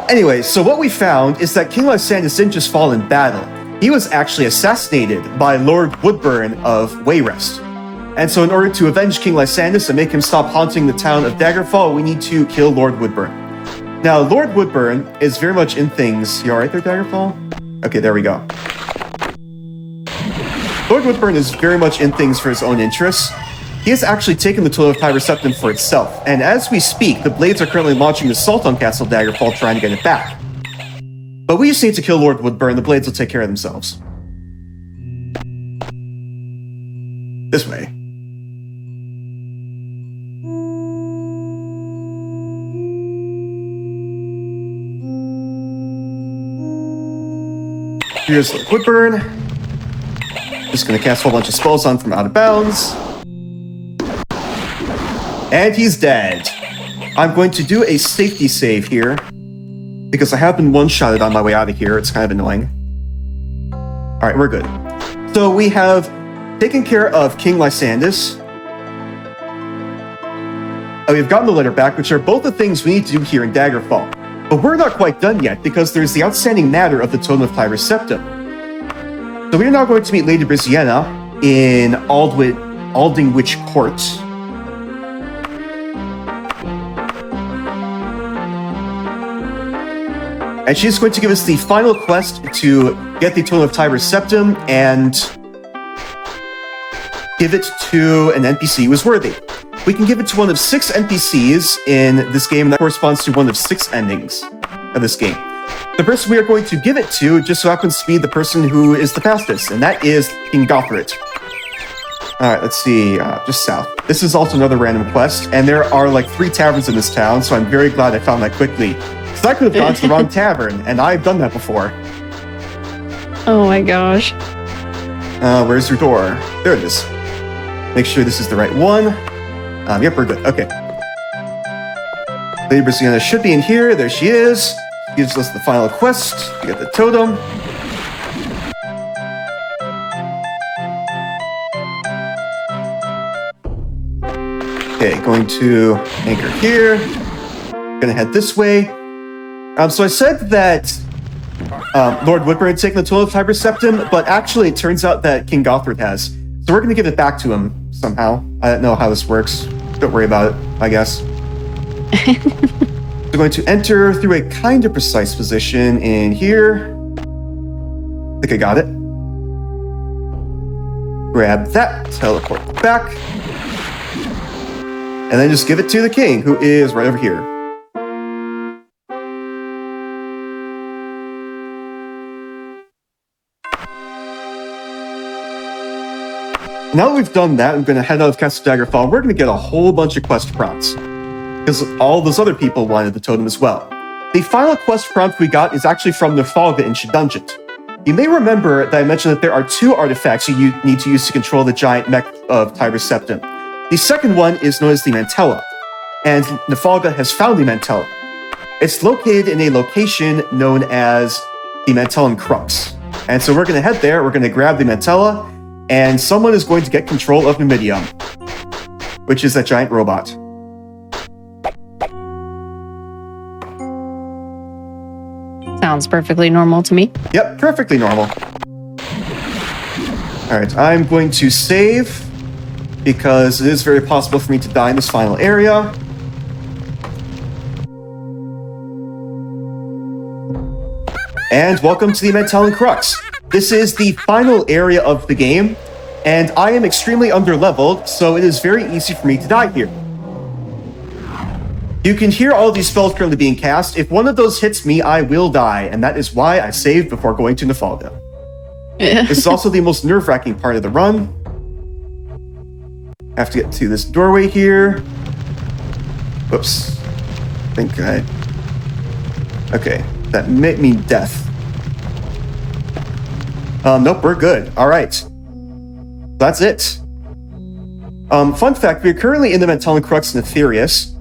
Anyway, so what we found is that King Lysandus didn't just fall in battle. He was actually assassinated by Lord Woodburn of Wayrest. And so in order to avenge King Lysandus and make him stop haunting the town of Daggerfall, we need to kill Lord Woodburn. Now, Lord Woodburn is very much in things... You alright there, Daggerfall? Okay, there we go. Lord Woodburn is very much in things for his own interests. He has actually taken the Totem of Tybur Septim for itself, and as we speak, the Blades are currently launching an assault on Castle Daggerfall trying to get it back. But we just need to kill Lord Woodburn, the Blades will take care of themselves. This way. Here's Lord Woodburn. Just gonna cast a whole bunch of spells on from out of bounds. And he's dead. I'm going to do a safety save here, because I have been one-shotted on my way out of here. It's kind of annoying. Alright, we're good. So we have taken care of King Lysandus. We've gotten the letter back, which are both the things we need to do here in Daggerfall. But we're not quite done yet, because there's the outstanding matter of the Totem of Tybur Septim. So we are now going to meet Lady Briziana in Aldingwich Court. And she's going to give us the final quest to get the Totem of Tybur Septim and give it to an NPC who is worthy. We can give it to one of 6 NPCs in this game, and that corresponds to one of 6 endings of this game. The person we are going to give it to just so happens to be the person who is the fastest, and that is King Gothrit. Alright, let's see, just south. This is also another random quest, and there are like 3 taverns in this town, so I'm very glad I found that quickly. Because I could have gone to the wrong tavern, and I've done that before. Oh my gosh. Where's your door? There it is. Make sure this is the right one. Yep, we're good. Okay. Lady Briziana should be in here. There she is. Gives us the final quest to get the totem. Okay, going to anchor here. Gonna head this way. So I said that Lord Woodburn had taken the Totem of Tybur Septim, but actually it turns out that King Gothrit has. So we're gonna give it back to him somehow. I don't know how this works. Don't worry about it, I guess. We're going to enter through a kind of precise position in here. I think I got it. Grab that, teleport back. And then just give it to the king, who is right over here. now that we've done that, I'm going to head out of Castle Daggerfall. We're going to get a whole bunch of quest prompts, because all those other people wanted the totem as well. The final quest prompt we got is actually from the Nifalga Ancient Dungeon. You may remember that I mentioned that there are 2 artifacts you need to use to control the giant mech of Tiber's Septum. The second one is known as the Mantella, and Nifalga has found the Mantella. It's located in a location known as the Mantellan Crux. And so we're going to head there, we're going to grab the Mantella, and someone is going to get control of Numidium, which is that giant robot. Sounds perfectly normal to me. Yep, perfectly normal. Alright, I'm going to save, because it is very possible for me to die in this final area. And welcome to the Mantellan Crux. This is the final area of the game, and I am extremely underleveled, so it is very easy for me to die here. You can hear all these spells currently being cast. If one of those hits me, I will die, and that is why I saved before going to Nifalga. This is also the most nerve-wracking part of the run. I have to get to this doorway here. Whoops. Okay, that may mean death. Nope, we're good. All right. That's it. Fun fact, we're currently in the Mantellan Crux in Aetherius.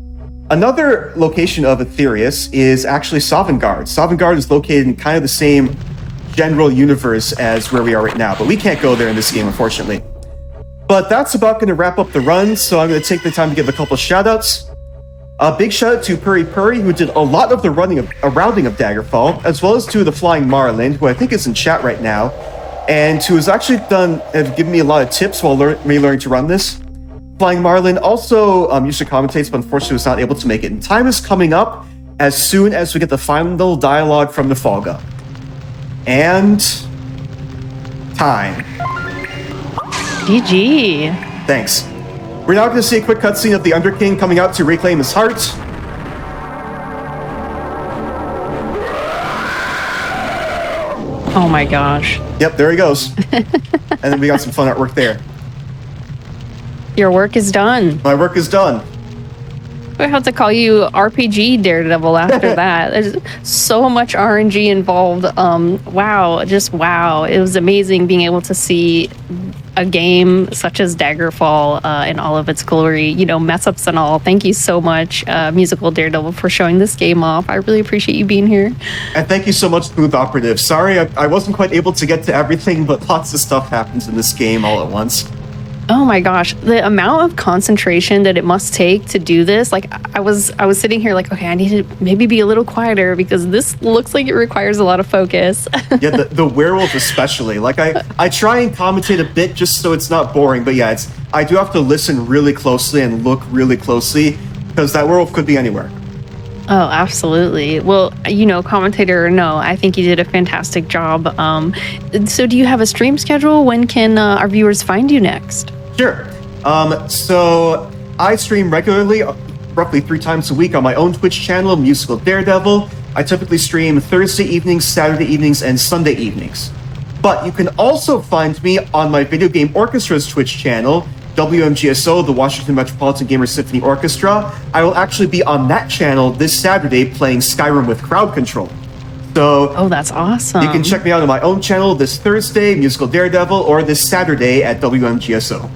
Another location of Aetherius is actually Sovngarde. Sovngarde is located in kind of the same general universe as where we are right now, but we can't go there in this game, unfortunately. But that's about going to wrap up the run, so I'm going to take the time to give a couple shout-outs. A big shout out to Puri Puri, who did a lot of the rounding of Daggerfall, as well as to the Flying Marlin, who I think is in chat right now, and who has actually given me a lot of tips while learning to run this. Flying Marlin also used to commentate, but unfortunately was not able to make it. And time is coming up as soon as we get the final dialogue from Nifalga. And time. GG. Thanks. We're now going to see a quick cutscene of the Underking coming out to reclaim his heart. Oh my gosh. Yep, there he goes. And then we got some fun artwork there. Your work is done. My work is done. We have to call you RPG Daredevil after that. There's so much RNG involved. Wow, just wow. It was amazing being able to see a game such as Daggerfall in all of its glory, you know, mess ups and all. Thank you so much, Musical Daredevil, for showing this game off. I really appreciate you being here. And thank you so much, Smooth Operative. Sorry, I wasn't quite able to get to everything, but lots of stuff happens in this game all at once. Oh my gosh, the amount of concentration that it must take to do this. Like I was sitting here like, okay, I need to maybe be a little quieter because this looks like it requires a lot of focus. Yeah, the werewolf especially. Like I try and commentate a bit just so it's not boring, but yeah, I do have to listen really closely and look really closely because that werewolf could be anywhere. Oh, absolutely. Well, you know, commentator or no, I think you did a fantastic job. So do you have a stream schedule? When can our viewers find you next? Sure. So I stream regularly, roughly 3 times a week on my own Twitch channel, Musical Daredevil. I typically stream Thursday evenings, Saturday evenings, and Sunday evenings. But you can also find me on my Video Game Orchestra's Twitch channel, WMGSO, the Washington Metropolitan Gamer Symphony Orchestra. I will actually be on that channel this Saturday playing Skyrim with crowd control. So, oh, that's awesome. You can check me out on my own channel this Thursday, Musical Daredevil, or this Saturday at WMGSO.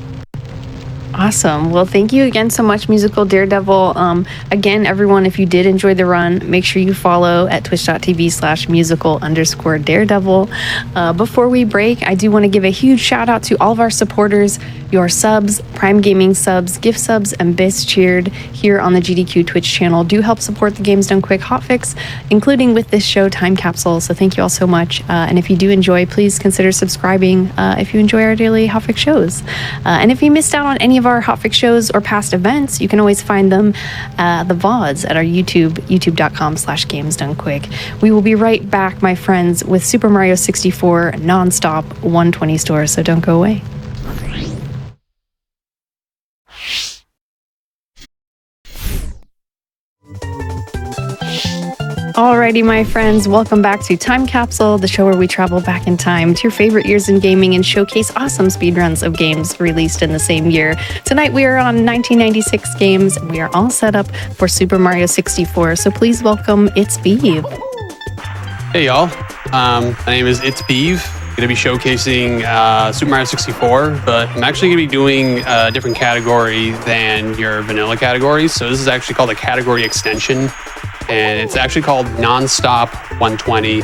Awesome. Well, thank you again so much, Musical Daredevil. Again, everyone, if you did enjoy the run, make sure you follow at twitch.tv/musical_daredevil. Before we break, I do want to give a huge shout out to all of our supporters, your subs, Prime Gaming subs, gift subs, and bits cheered here on the GDQ Twitch channel do help support the Games Done Quick hotfix, including with this show, Time Capsule. So thank you all so much. And if you do enjoy, please consider subscribing if you enjoy our daily hotfix shows. And if you missed out on any of our hotfix shows or past events, you can always find them the VODs at our youtube.com/gamesdonequick. We will be right back, my friends, with Super Mario 64 nonstop 120 store, so don't go away. Alrighty, my friends, welcome back to Time Capsule, the show where we travel back in time to your favorite years in gaming and showcase awesome speedruns of games released in the same year. Tonight we are on 1996 games, and we are all set up for Super Mario 64, so please welcome It's Beeve. Hey y'all, my name is It's Beeve. Going to be showcasing Super Mario 64, but I'm actually going to be doing a different category than your vanilla categories. So this is actually called a category extension, and it's actually called Nonstop 120.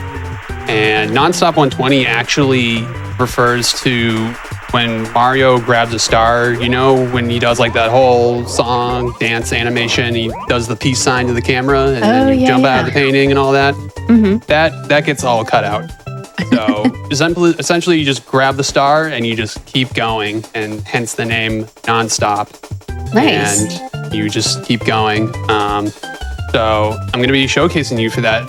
And Nonstop 120 actually refers to when Mario grabs a star, you know, when he does like that whole song, dance animation, he does the peace sign to the camera, and then you jump out of the painting and all that. That gets all cut out. So essentially, you just grab the star and you just keep going, and hence the name Nonstop. Nice. And you just keep going. So I'm going to be showcasing you for that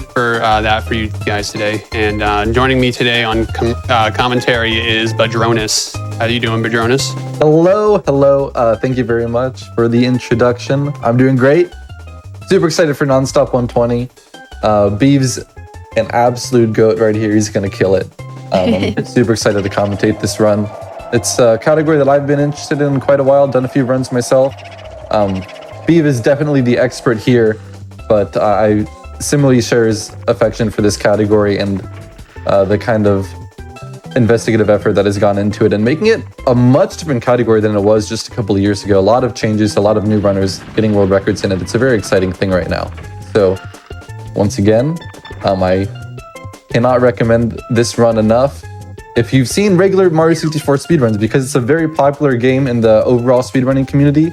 for you guys today. And joining me today on commentary is Badronis. How you doing, Badronis? Hello. Thank you very much for the introduction. I'm doing great. Super excited for Nonstop 120. Beeves an absolute goat right here. He's going to kill it. I'm super excited to commentate this run. It's a category that I've been interested in quite a while, done a few runs myself. Beeve is definitely the expert here, but I similarly share his affection for this category and the kind of investigative effort that has gone into it and making it a much different category than it was just a couple of years ago. A lot of changes, a lot of new runners getting world records in it. It's a very exciting thing right now. So once again, I cannot recommend this run enough. If you've seen regular Mario 64 speedruns, because it's a very popular game in the overall speedrunning community,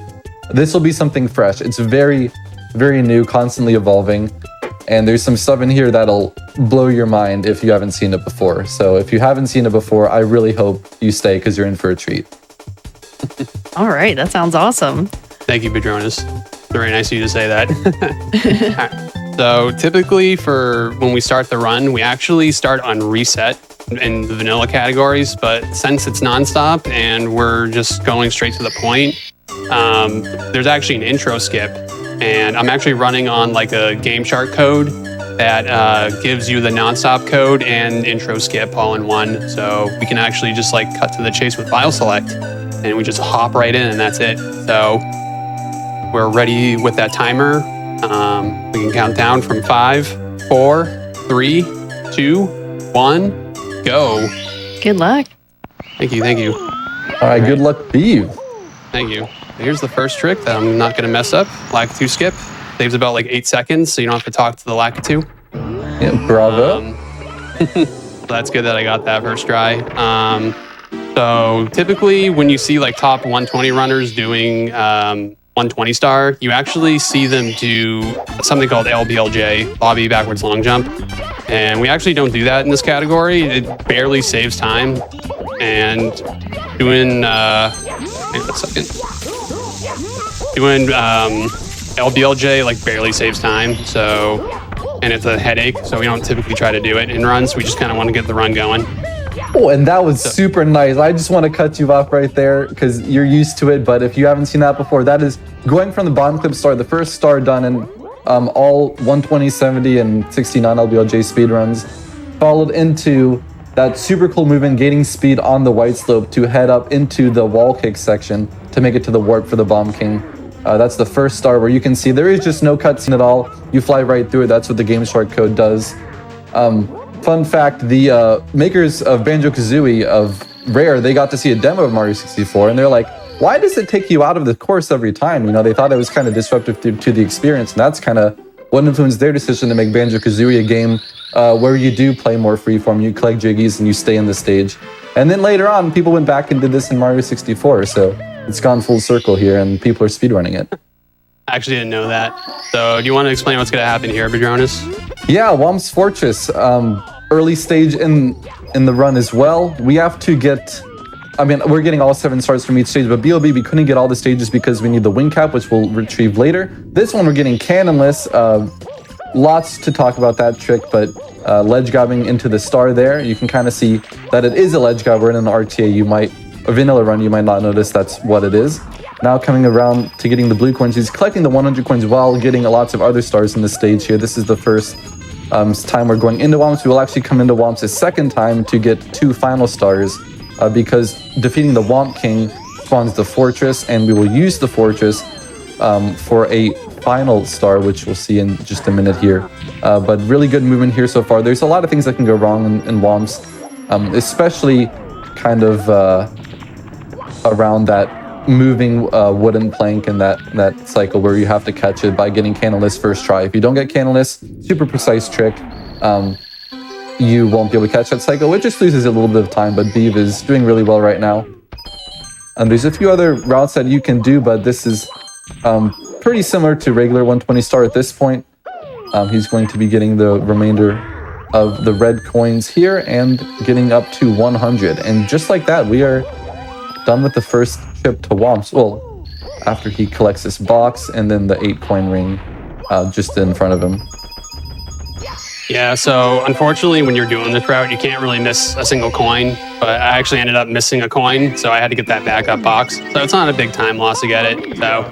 this will be something fresh. It's very, very new, constantly evolving, and there's some stuff in here that'll blow your mind if you haven't seen it before. So if you haven't seen it before, I really hope you stay because you're in for a treat. All right, that sounds awesome. Thank you, Badronis. Very nice of you to say that. So typically for when we start the run, we actually start on reset in the vanilla categories, but since it's nonstop and we're just going straight to the point, there's actually an intro skip, and I'm actually running on like a Game Shark code that gives you the nonstop code and intro skip all in one. So we can actually just like cut to the chase with file select, and we just hop right in, and that's it. So we're ready with that timer. We can count down from 5, 4, 3, 2, 1, go. Good luck. Thank you. All right, good luck, Beeve. Thank you. Here's the first trick that I'm not going to mess up. Lakitu skip. Saves about like 8 seconds, so you don't have to talk to the Lakitu. Yeah, bravo. That's good that I got that first try. So typically when you see like top 120 runners doing 120 star, you actually see them do something called LBLJ, lobby backwards long jump. And we actually don't do that in this category. It barely saves time. And doing, wait a second. Doing LBLJ like barely saves time. So, and it's a headache. So we don't typically try to do it in runs. We just kind of want to get the run going. Oh, and that was super nice. I just want to cut you off right there because you're used to it. But if you haven't seen that before, that is going from the bottom clip star, the first star done in all 120, 70, and 69 LBLJ speedruns, followed into that super cool movement, gaining speed on the white slope to head up into the wall kick section to make it to the warp for the Bomb King. That's the first star where you can see there is just no cutscene at all. You fly right through it. That's what the Game Shark code does. Fun fact, the makers of Banjo-Kazooie of Rare, they got to see a demo of Mario 64, and they're like, why does it take you out of the course every time? You know, they thought it was kind of disruptive to the experience, and that's kind of what influenced their decision to make Banjo-Kazooie a game where you do play more freeform, you collect jiggies, and you stay in the stage. And then later on, people went back and did this in Mario 64, so it's gone full circle here, and people are speedrunning it. I actually didn't know that. So do you want to explain what's going to happen here, Badronis? Yeah, Whomp's Fortress. Early stage in the run as well. We have to get, I mean, we're getting all 7 stars from each stage, but BOB, we couldn't get all the stages because we need the wing cap, which we'll retrieve later. This one, we're getting cannonless. Lots to talk about that trick, but ledge grabbing into the star there, you can kind of see that it is a ledge grab. We're in an RTA, a vanilla run, you might not notice that's what it is. Now coming around to getting the blue coins, he's collecting the 100 coins while getting lots of other stars in the stage here. This is the first It's time we're going into Womps. We will actually come into Womps a second time to get 2 final stars because defeating the Womp King spawns the fortress, and we will use the fortress for a final star, which we'll see in just a minute here. But really good movement here so far. There's a lot of things that can go wrong in Womps, especially kind of around that moving wooden plank in that cycle where you have to catch it by getting Canalus first try. If you don't get Canalus, super precise trick, you won't be able to catch that cycle. It just loses a little bit of time, but Beeve is doing really well right now. And there's a few other routes that you can do, but this is pretty similar to regular 120 star at this point. He's going to be getting the remainder of the red coins here and getting up to 100. And just like that, we are done with the first trip to Womps. Well, after he collects this box and then the 8 coin ring just in front of him. Yeah, so unfortunately, when you're doing this route, you can't really miss a single coin, but I actually ended up missing a coin, so I had to get that backup box. So it's not a big time loss to get it. So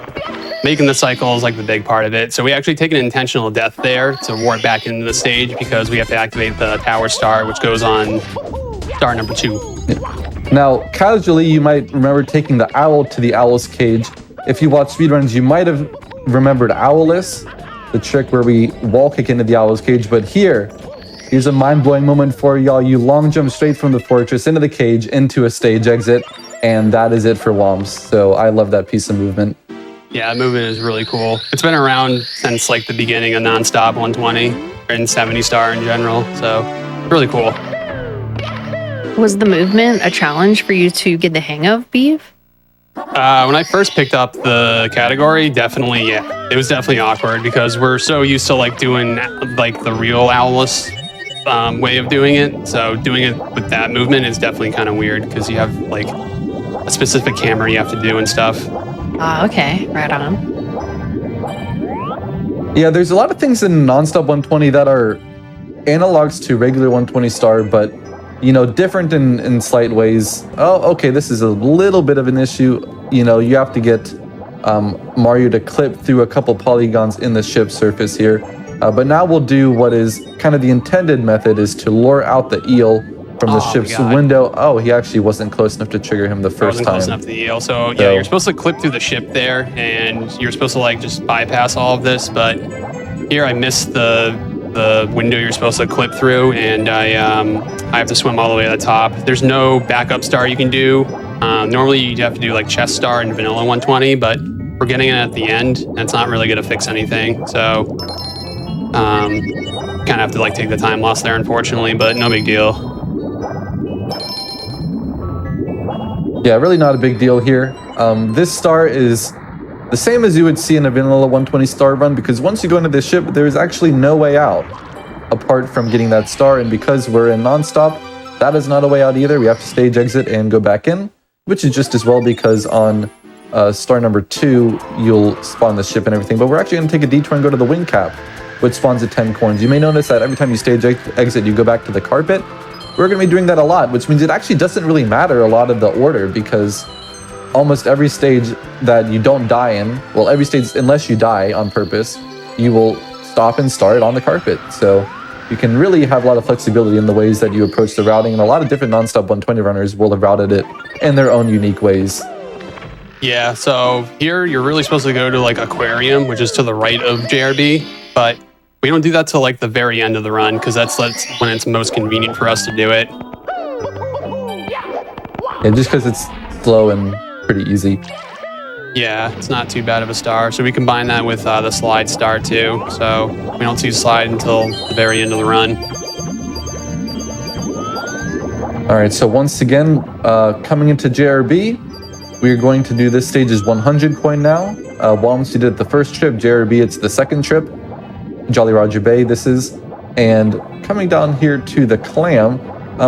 making the cycle is like the big part of it. So we actually take an intentional death there to warp back into the stage because we have to activate the tower star, which goes on star number 2. Yeah. Now, casually, you might remember taking the owl to the owl's cage. If you watch speedruns, you might have remembered Owless, the trick where we wall kick into the owl's cage. But here's a mind-blowing moment for y'all. You long jump straight from the fortress into the cage, into a stage exit, and that is it for Womps. So I love that piece of movement. Yeah, movement is really cool. It's been around since like the beginning of Nonstop 120 and 70 star in general. So really cool. Was the movement a challenge for you to get the hang of, Beeve? When I first picked up the category, definitely, yeah. It was definitely awkward because we're so used to like doing like the real Owless way of doing it. So doing it with that movement is definitely kind of weird because you have like a specific camera you have to do and stuff. Okay, right on. Yeah, there's a lot of things in Nonstop 120 that are analogs to regular 120 star, but you know, different in slight ways. Oh, okay, this is a little bit of an issue. You know, you have to get Mario to clip through a couple polygons in the ship's surface here. But now we'll do what is kind of the intended method, is to lure out the eel from the ship's window. Oh, he actually wasn't close enough to trigger him the first time. Close enough to the eel. So yeah, you're supposed to clip through the ship there, and you're supposed to like just bypass all of this. But here I missed the window you're supposed to clip through, and I have to swim all the way to the top. There's no backup star you can do. Normally you have to do like chest star in vanilla 120, but we're getting it at the end, and it's not really going to fix anything. So kind of have to like take the time loss there, unfortunately, but no big deal. Yeah, really not a big deal here. This star is the same as you would see in a vanilla 120 star run, because once you go into this ship, there is actually no way out apart from getting that star. And because we're in Nonstop, that is not a way out either. We have to stage exit and go back in, which is just as well because on star number 2, you'll spawn the ship and everything. But we're actually going to take a detour and go to the wing cap, which spawns at 10 coins. You may notice that every time you stage exit, you go back to the carpet. We're going to be doing that a lot, which means it actually doesn't really matter a lot of the order, because almost every stage that you don't die in, well, every stage, unless you die on purpose, you will stop and start on the carpet. So you can really have a lot of flexibility in the ways that you approach the routing, and a lot of different Nonstop 120 runners will have routed it in their own unique ways. Yeah, so here you're really supposed to go to like Aquarium, which is to the right of JRB, but we don't do that till like the very end of the run, because that's when it's most convenient for us to do it. Yeah, just because it's slow and pretty easy. Yeah, it's not too bad of a star. So we combine that with the slide star too. So we don't see slide until the very end of the run. All right, so once again, coming into JRB, we're going to do this stage is 100 coin now. Once you did the first trip, JRB, it's the second trip. Jolly Roger Bay, this is. And coming down here to the clam,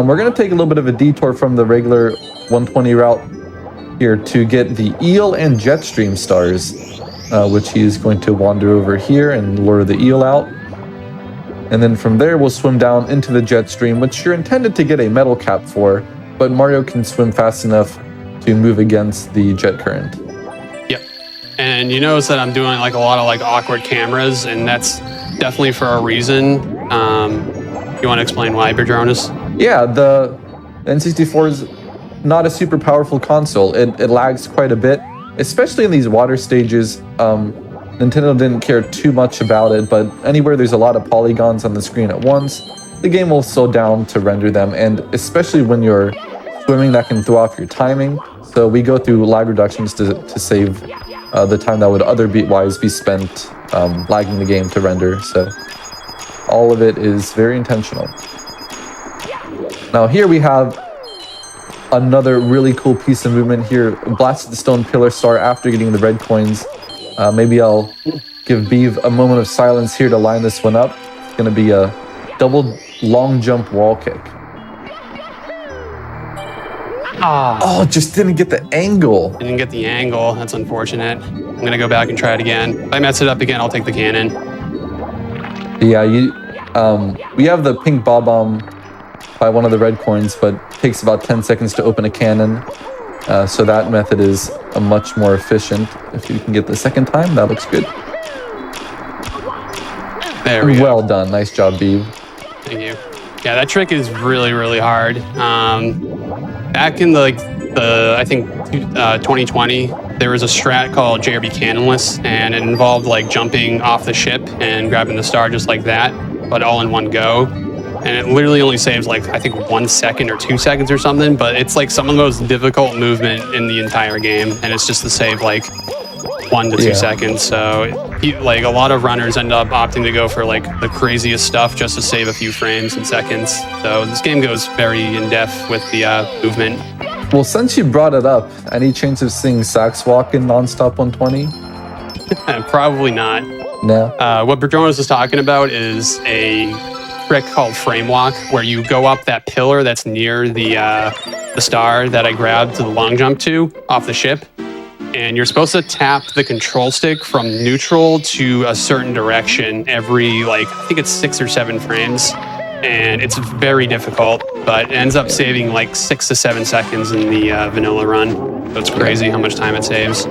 we're going to take a little bit of a detour from the regular 120 route here to get the eel and jetstream stars, which he is going to wander over here and lure the eel out. And then from there, we'll swim down into the jetstream, which you're intended to get a metal cap for, but Mario can swim fast enough to move against the jet current. Yep. And you notice that I'm doing like a lot of like awkward cameras, and that's definitely for a reason. You want to explain why, Bedronis? Yeah, the N64 is not a super powerful console. It lags quite a bit, especially in these water stages. Nintendo didn't care too much about it, but anywhere there's a lot of polygons on the screen at once, the game will slow down to render them, and especially when you're swimming, that can throw off your timing. So we go through lag reductions to save the time that would otherwise be spent lagging the game to render. So all of it is very intentional. Now here we have another really cool piece of movement here. Blasted the stone pillar star after getting the red coins. Maybe I'll give Beeve a moment of silence here to line this one up. It's going to be a double long jump wall kick. Oh, just didn't get the angle. Didn't get the angle. That's unfortunate. I'm going to go back and try it again. If I mess it up again, I'll take the cannon. Yeah, we have the pink bob bomb by one of the red coins, but it takes about 10 seconds to open a cannon. So that method is a much more efficient. If you can get the second time, that looks good. There we go. Well done. Nice job, Beeve. Thank you. Yeah, that trick is really, really hard. Back in I think 2020, there was a strat called JRB Cannonless, and it involved like jumping off the ship and grabbing the star just like that, but all in one go. And it literally only saves like, I think 1 second or 2 seconds or something, but it's like some of the most difficult movement in the entire game. And it's just to save like 1 to 2 seconds. So like a lot of runners end up opting to go for like the craziest stuff just to save a few frames and seconds. So this game goes very in depth with the movement. Well, since you brought it up, any chance of seeing Sax walk in Nonstop 120? Probably not. No. What Bedronis is talking about is a trick called frame walk, where you go up that pillar that's near the star that I grabbed to the long jump to off the ship, and you're supposed to tap the control stick from neutral to a certain direction every, like, I think it's 6 or 7 frames, and it's very difficult, but it ends up saving like 6 to 7 seconds in the vanilla run. So it's crazy how much time it saves.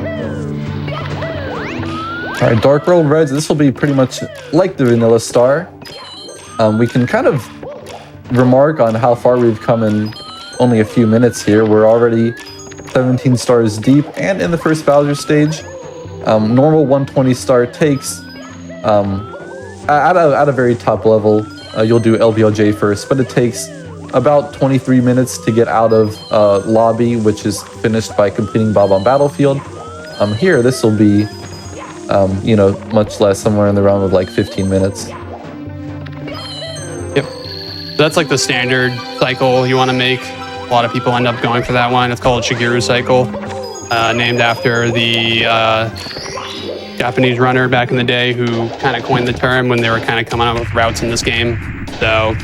All right, Dark World Reds, this will be pretty much like the vanilla star. We can kind of remark on how far we've come in only a few minutes here. We're already 17 stars deep and in the first Bowser stage. Normal 120 star takes, at a very top level, you'll do LBLJ first, but it takes about 23 minutes to get out of lobby, which is finished by completing Bob on Battlefield. Here, this will be, much less, somewhere in the realm of like 15 minutes. Yep. So that's like the standard cycle you want to make. A lot of people end up going for that one. It's called Shigeru cycle, named after the Japanese runner back in the day who kind of coined the term when they were kind of coming up with routes in this game. So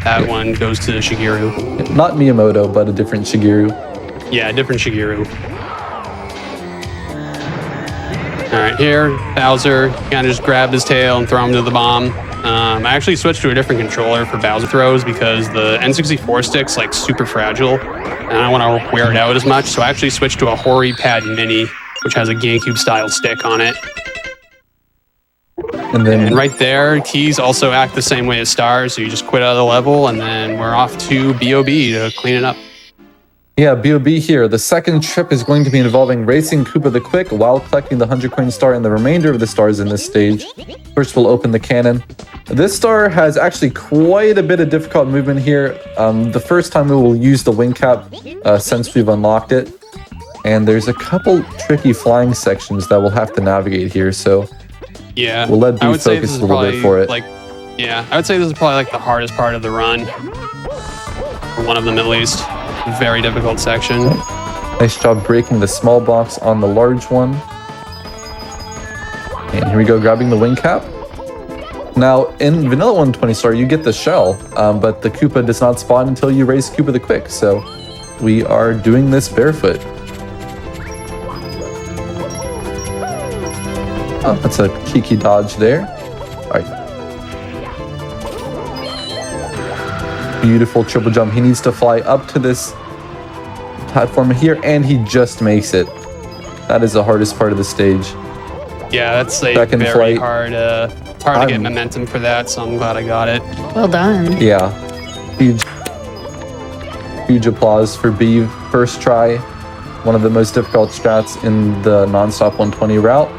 that one goes to Shigeru. Not Miyamoto, but a different Shigeru. Yeah, a different Shigeru. All right, here, Bowser kind of just grabbed his tail and throw him to the bomb. I actually switched to a different controller for Bowser throws because the N64 stick's like super fragile and I don't want to wear it out as much. So I actually switched to a Hori Pad Mini, which has a GameCube style stick on it. And right there, keys also act the same way as stars. So you just quit out of the level and then we're off to BOB to clean it up. Yeah, BOB here. The second trip is going to be involving racing Koopa the Quick while collecting the 100 coin star and the remainder of the stars in this stage. First, we'll open the cannon. This star has actually quite a bit of difficult movement here. The first time we will use the wing cap since we've unlocked it. And there's a couple tricky flying sections that we'll have to navigate here. So yeah, we'll let B focus a little bit for it. I would say this is probably like the hardest part of the run. Or one of them at least. Very difficult section. Nice job breaking the small box on the large one. And here we go, grabbing the wing cap. Now, in Vanilla 120 Star, you get the shell, but the Koopa does not spawn until you raise Koopa the Quick. So we are doing this barefoot. Oh, that's a cheeky dodge there. All right. Beautiful triple jump. He needs to fly up to this platform here, and he just makes it. That is the hardest part of the stage. Yeah, that's a Second very flight. hard. It's hard to get momentum for that, so I'm glad I got it. Well done. Yeah. Huge applause for Beeve. First try. One of the most difficult strats in the non-stop 120 route.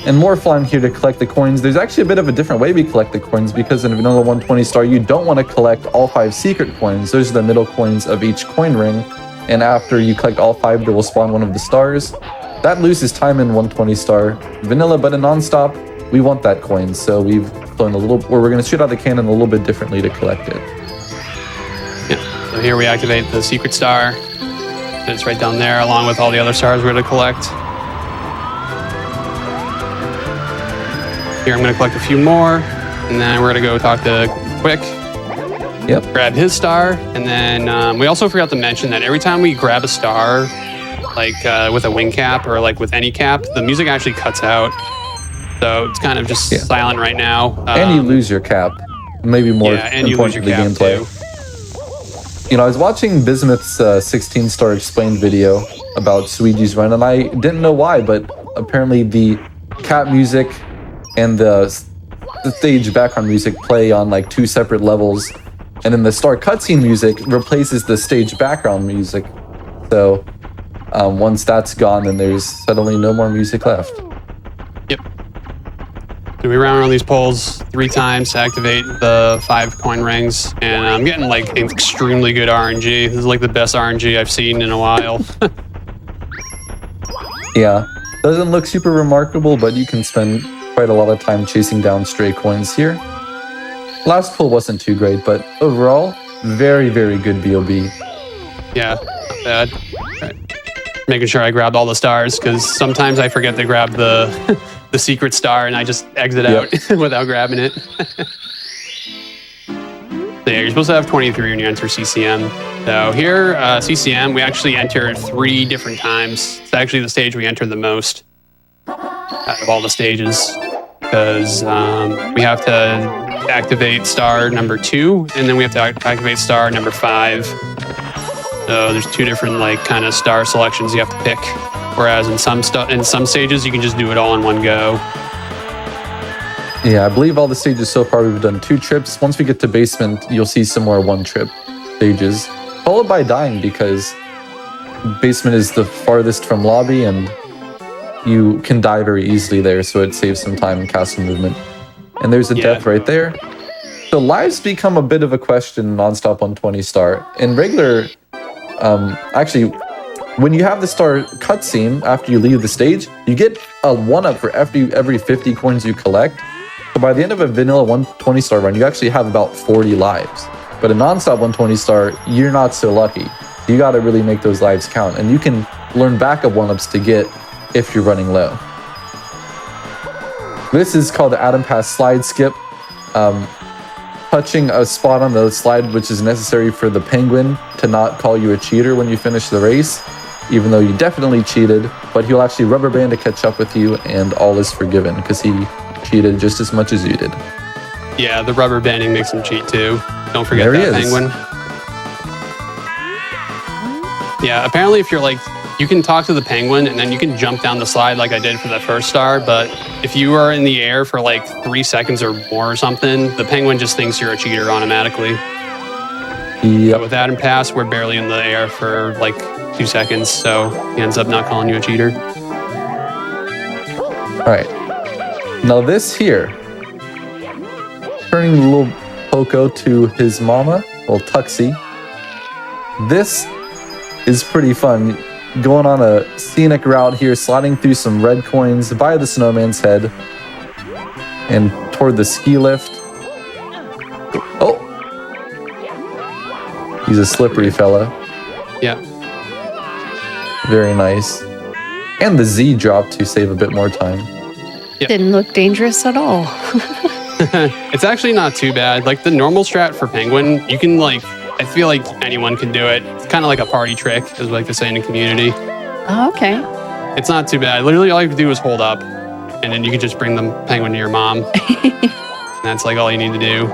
And more fun here to collect the coins. There's actually a bit of a different way we collect the coins because in a vanilla 120 star, you don't want to collect all 5 secret coins. Those are the middle coins of each coin ring. And after you collect all 5, they will spawn one of the stars. That loses time in 120 star vanilla, but in non-stop, we want that coin. So we've flown a little, or we're going to shoot out the cannon a little bit differently to collect it. Yeah. So here we activate the secret star. It's right down there, along with all the other stars we're going to collect. Here I'm going to collect a few more, and then we're going to go talk to Quick. Yep. Grab his star, and then we also forgot to mention that every time we grab a star, like with a wing cap or like with any cap, the music actually cuts out. So it's kind of just silent right now. And you lose your cap. Maybe more and you lose your importantly, cap gameplay. You know, I was watching Bismuth's 16-star explained video about Suiji's run, and I didn't know why, but apparently the cap music and the stage background music play on like 2 separate levels, and then the star cutscene music replaces the stage background music. So once that's gone, then there's suddenly no more music left. Yep. So we round around these poles 3 times to activate the 5 coin rings, and I'm getting like extremely good RNG. This is like the best RNG I've seen in a while. Yeah, doesn't look super remarkable, but you can spend quite a lot of time chasing down stray coins here. Last pull wasn't too great, but overall, very, very good BOB. Yeah, not bad. Right. Making sure I grabbed all the stars, because sometimes I forget to grab the the secret star and I just exit out without grabbing it. So yeah, you're supposed to have 23 when you enter CCM. So here, CCM, we actually enter 3 different times. It's actually the stage we enter the most out of all the stages, because we have to activate star number 2, and then we have to activate star number 5. So there's 2 different like kind of star selections you have to pick. Whereas in some stages you can just do it all in one go. Yeah, I believe all the stages so far we've done 2 trips. Once we get to basement, you'll see some more 1-trip stages, followed by dying, because basement is the farthest from lobby and you can die very easily there, so it saves some time in castle movement. And there's a death right there. So lives become a bit of a question in non-stop 120 star. In regular, actually, when you have the star cutscene after you leave the stage, you get a 1-up for every 50 coins you collect. So by the end of a vanilla 120 star run, you actually have about 40 lives. But a non-stop 120 star, you're not so lucky. You got to really make those lives count, and you can learn backup 1-ups to get if you're running low. This is called the Adam Pass slide skip. Touching a spot on the slide which is necessary for the penguin to not call you a cheater when you finish the race, even though you definitely cheated, but he'll actually rubber band to catch up with you, and all is forgiven because he cheated just as much as you did. Yeah, the rubber banding makes him cheat too. Don't forget that penguin. Yeah, apparently if you're like, you can talk to the penguin and then you can jump down the slide like I did for that first star, but if you are in the air for like 3 seconds or more or something, the penguin just thinks you're a cheater automatically. Yep. But with Adam Pass, we're barely in the air for like 2 seconds, so he ends up not calling you a cheater. All right. Now this here, turning the little Poco to his mama, little Tuxie. This is pretty fun. Going on a scenic route here, sliding through some red coins by the snowman's head and toward the ski lift. Oh! He's a slippery fella. Yeah. Very nice. And the Z drop to save a bit more time. Yep. Didn't look dangerous at all. It's actually not too bad. Like the normal strat for penguin, you can like, I feel like anyone can do it. It's kind of like a party trick, as we like to say in the community. Oh, okay. It's not too bad. Literally all you have to do is hold up, and then you can just bring the penguin to your mom. That's like all you need to do.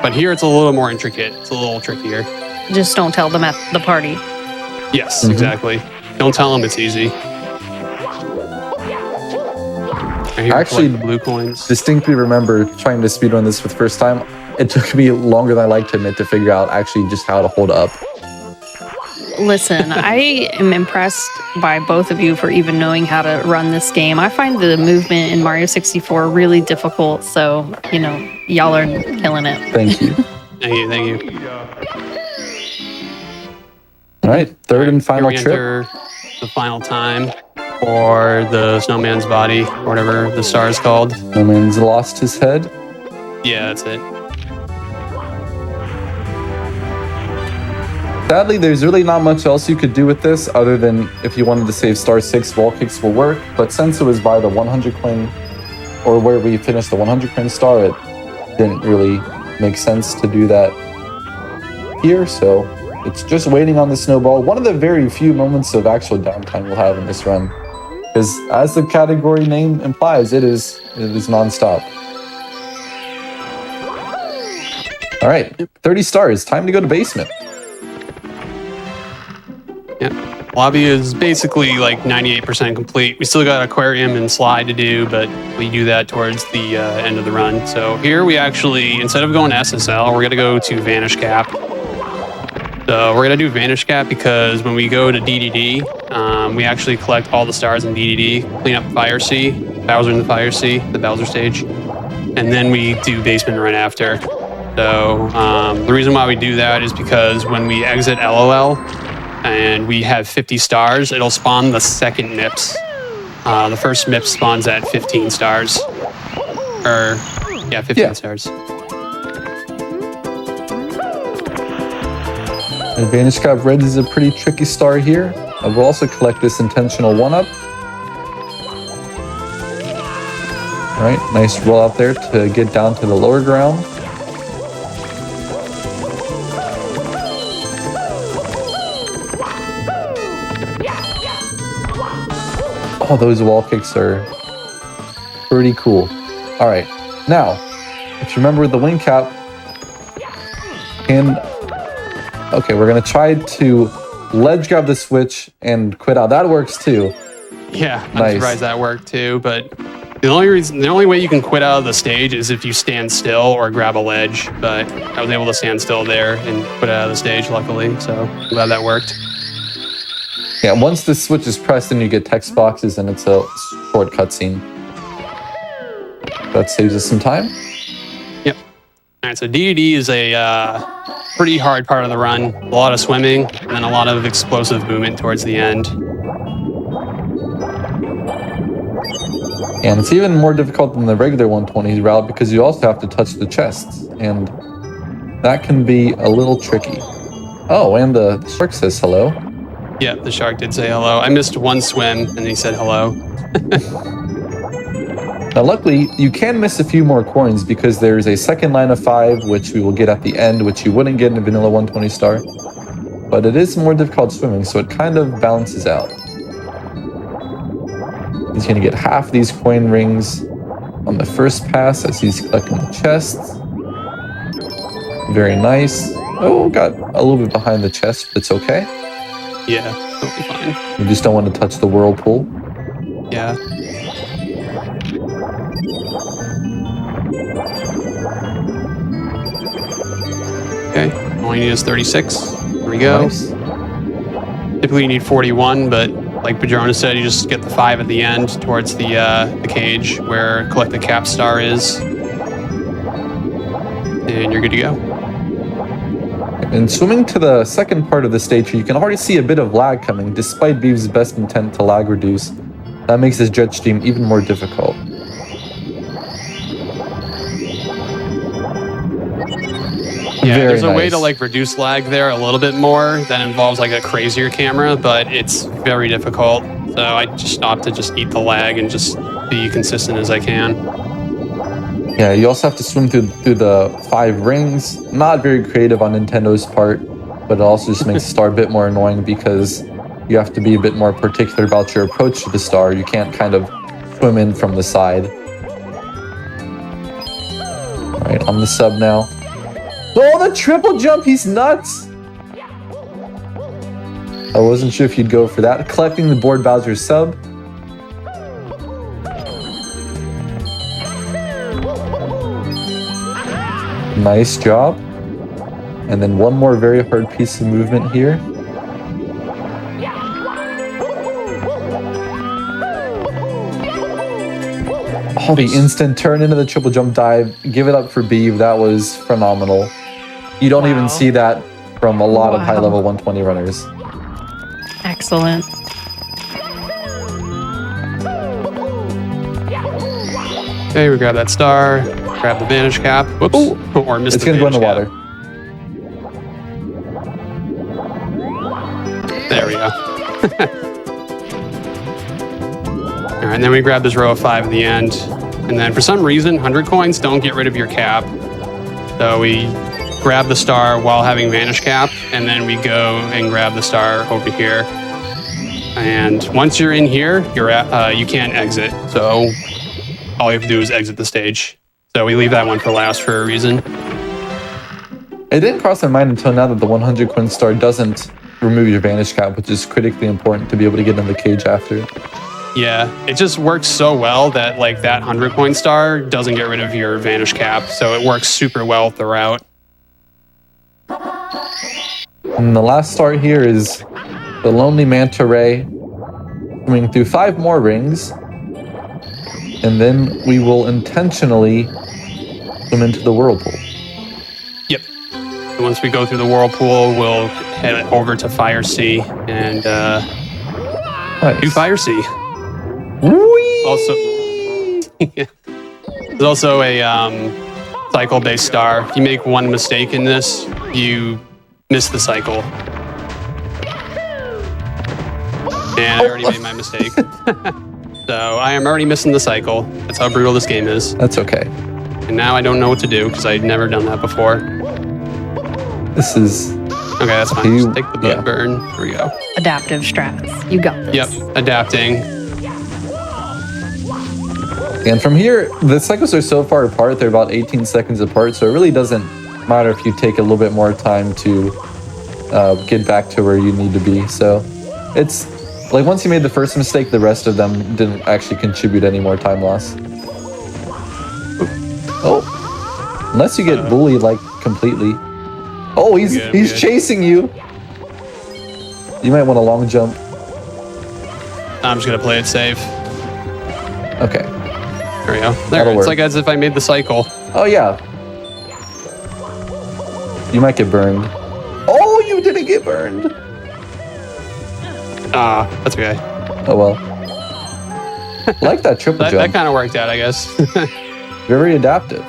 But here it's a little more intricate. It's a little trickier. Just don't tell them at the party. Yes, exactly. Don't tell them it's easy. Right here, Actually, collect the blue coins. Distinctly remember trying to speedrun this for the first time. It took me longer than I like to admit to figure out actually just how to hold up. Listen, I am impressed by both of you for even knowing how to run this game. I find the movement in Mario 64 really difficult, so, you know, y'all are killing it. Thank you. Thank you. All right, third and final Here we trip. enter the final time for the snowman's body, or whatever the star is called. No man's lost his head. Yeah, that's it. Sadly, there's really not much else you could do with this other than if you wanted to save star 6, wall kicks will work. But since it was by the 100 coin, or where we finished the 100 coin star, it didn't really make sense to do that here. So it's just waiting on the snowball. One of the very few moments of actual downtime we'll have in this run. Because as the category name implies, it is nonstop. All right, 30 stars. Time to go to basement. Yeah. Lobby is basically like 98% complete. We still got aquarium and slide to do, but we do that towards the end of the run. So here we actually, instead of going to SSL, we're going to go to Vanish Cap. So we're going to do Vanish Cap because when we go to DDD, we actually collect all the stars in DDD, clean up Fire Sea, Bowser in the Fire Sea, the Bowser stage, and then we do basement right after. So the reason why we do that is because when we exit LOL, and we have 50 stars, it'll spawn the second MIPS. The first MIPS spawns at 15 stars. Or, yeah, 15 stars. Advantage Cap Red is a pretty tricky star here. We'll also collect this intentional 1-up. All right, nice roll out there to get down to the lower ground. Oh, those wall kicks are pretty cool. All right, now, if you remember the wing cap, okay, we're gonna try to ledge grab the switch and quit out. That works too. Yeah, I'm Nice. surprised that worked too, but the only way you can quit out of the stage is if you stand still or grab a ledge, but I was able to stand still there and quit out of the stage, luckily, so I'm glad that worked. Yeah, once the switch is pressed and you get text boxes and it's a short cutscene. That saves us some time. Yep. All right, so DDD is a pretty hard part of the run. A lot of swimming and then a lot of explosive movement towards the end. And it's even more difficult than the regular 120 route because you also have to touch the chests. And that can be a little tricky. Oh, and the shark says hello. Yeah, the shark did say hello. I missed one swim and he said hello. Now, luckily, you can miss a few more coins because there's a second line of 5, which we will get at the end, which you wouldn't get in a vanilla 120 star. But it is more difficult swimming, so it kind of balances out. He's going to get half these coin rings on the first pass as he's collecting the chests. Very nice. Oh, got a little bit behind the chest, but it's okay. Yeah, totally fine. You just don't want to touch the whirlpool. Yeah. Okay, all you need is 36. Here we go. Nice. Typically you need 41, but like Padrona said, you just get the 5 at the end towards the cage where collect the cap star is. And you're good to go. And swimming to the second part of the stage, you can already see a bit of lag coming, despite Beeves' best intent to lag reduce. That makes this jet stream even more difficult. Yeah, Very there's a way nice. to like reduce lag there a little bit more that involves like a crazier camera, but it's very difficult. So I just opt to just eat the lag and just be consistent as I can. Yeah, you also have to swim through the 5 rings. Not very creative on Nintendo's part, but it also just makes the star a bit more annoying because you have to be a bit more particular about your approach to the star. You can't kind of swim in from the side. All right, on the sub now. Oh, the triple jump! He's nuts! I wasn't sure if you'd go for that. Collecting the board Bowser sub. Nice job. And then one more very hard piece of movement here. Oh, the instant turn into the triple jump dive. Give it up for Beeve. That was phenomenal. You don't even see that from a lot of high level 120 runners. Excellent. Okay, we grab that star, grab the vanish cap. Whoops. Or missed It's the going to go in the vanish water. cap. There we go. All right, and then we grab this row of 5 at the end. And then for some reason, 100 coins don't get rid of your cap. So we grab the star while having vanish cap, and then we go and grab the star over here. And once you're in here, you can't exit. So all you have to do is exit the stage. So we leave that one for last for a reason. It didn't cross my mind until now that the 100 coin star doesn't remove your vanish cap, which is critically important to be able to get in the cage after. Yeah, it just works so well that like that 100 coin star doesn't get rid of your vanish cap. So it works super well throughout. And the last star here is the Lonely Manta Ray coming through 5 more rings. And then we will intentionally swim into the whirlpool. Yep. And once we go through the whirlpool, we'll head over to Fire Sea and Nice. do Fire Sea. Whee! Also, there's also a cycle-based star. If you make one mistake in this, you miss the cycle. And I already made my mistake. So I am already missing the cycle. That's how brutal this game is. That's okay. And now I don't know what to do because I'd never done that before. This is... Okay, that's fine. Just take the boat burn. Here we go. Adaptive strats. You got this. Yep, adapting. And from here, the cycles are so far apart, they're about 18 seconds apart, so it really doesn't matter if you take a little bit more time to get back to where you need to be. So it's like once you made the first mistake, the rest of them didn't actually contribute any more time loss. Oh, unless you get bullied like completely. Oh, he's chasing you. You might want a long jump. I'm just gonna play it safe. Okay. There we go. There, That'll it's work. like as if I made the cycle. Oh yeah. You might get burned. Oh, you didn't get burned. Ah, that's okay. Oh well. Like that triple That jump. kind of worked out, I guess. Very adaptive.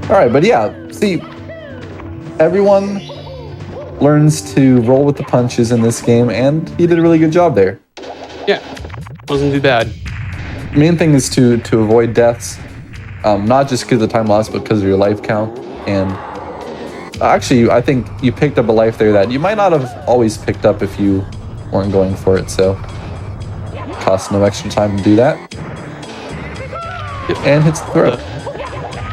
All right, but yeah, see, everyone learns to roll with the punches in this game, and he did a really good job there. Yeah, wasn't too bad. Main thing is to avoid deaths, not just because of time lost, but because of your life count. And actually, I think you picked up a life there that you might not have always picked up if you weren't going for it. So, costs no extra time to do that. And hits the throw.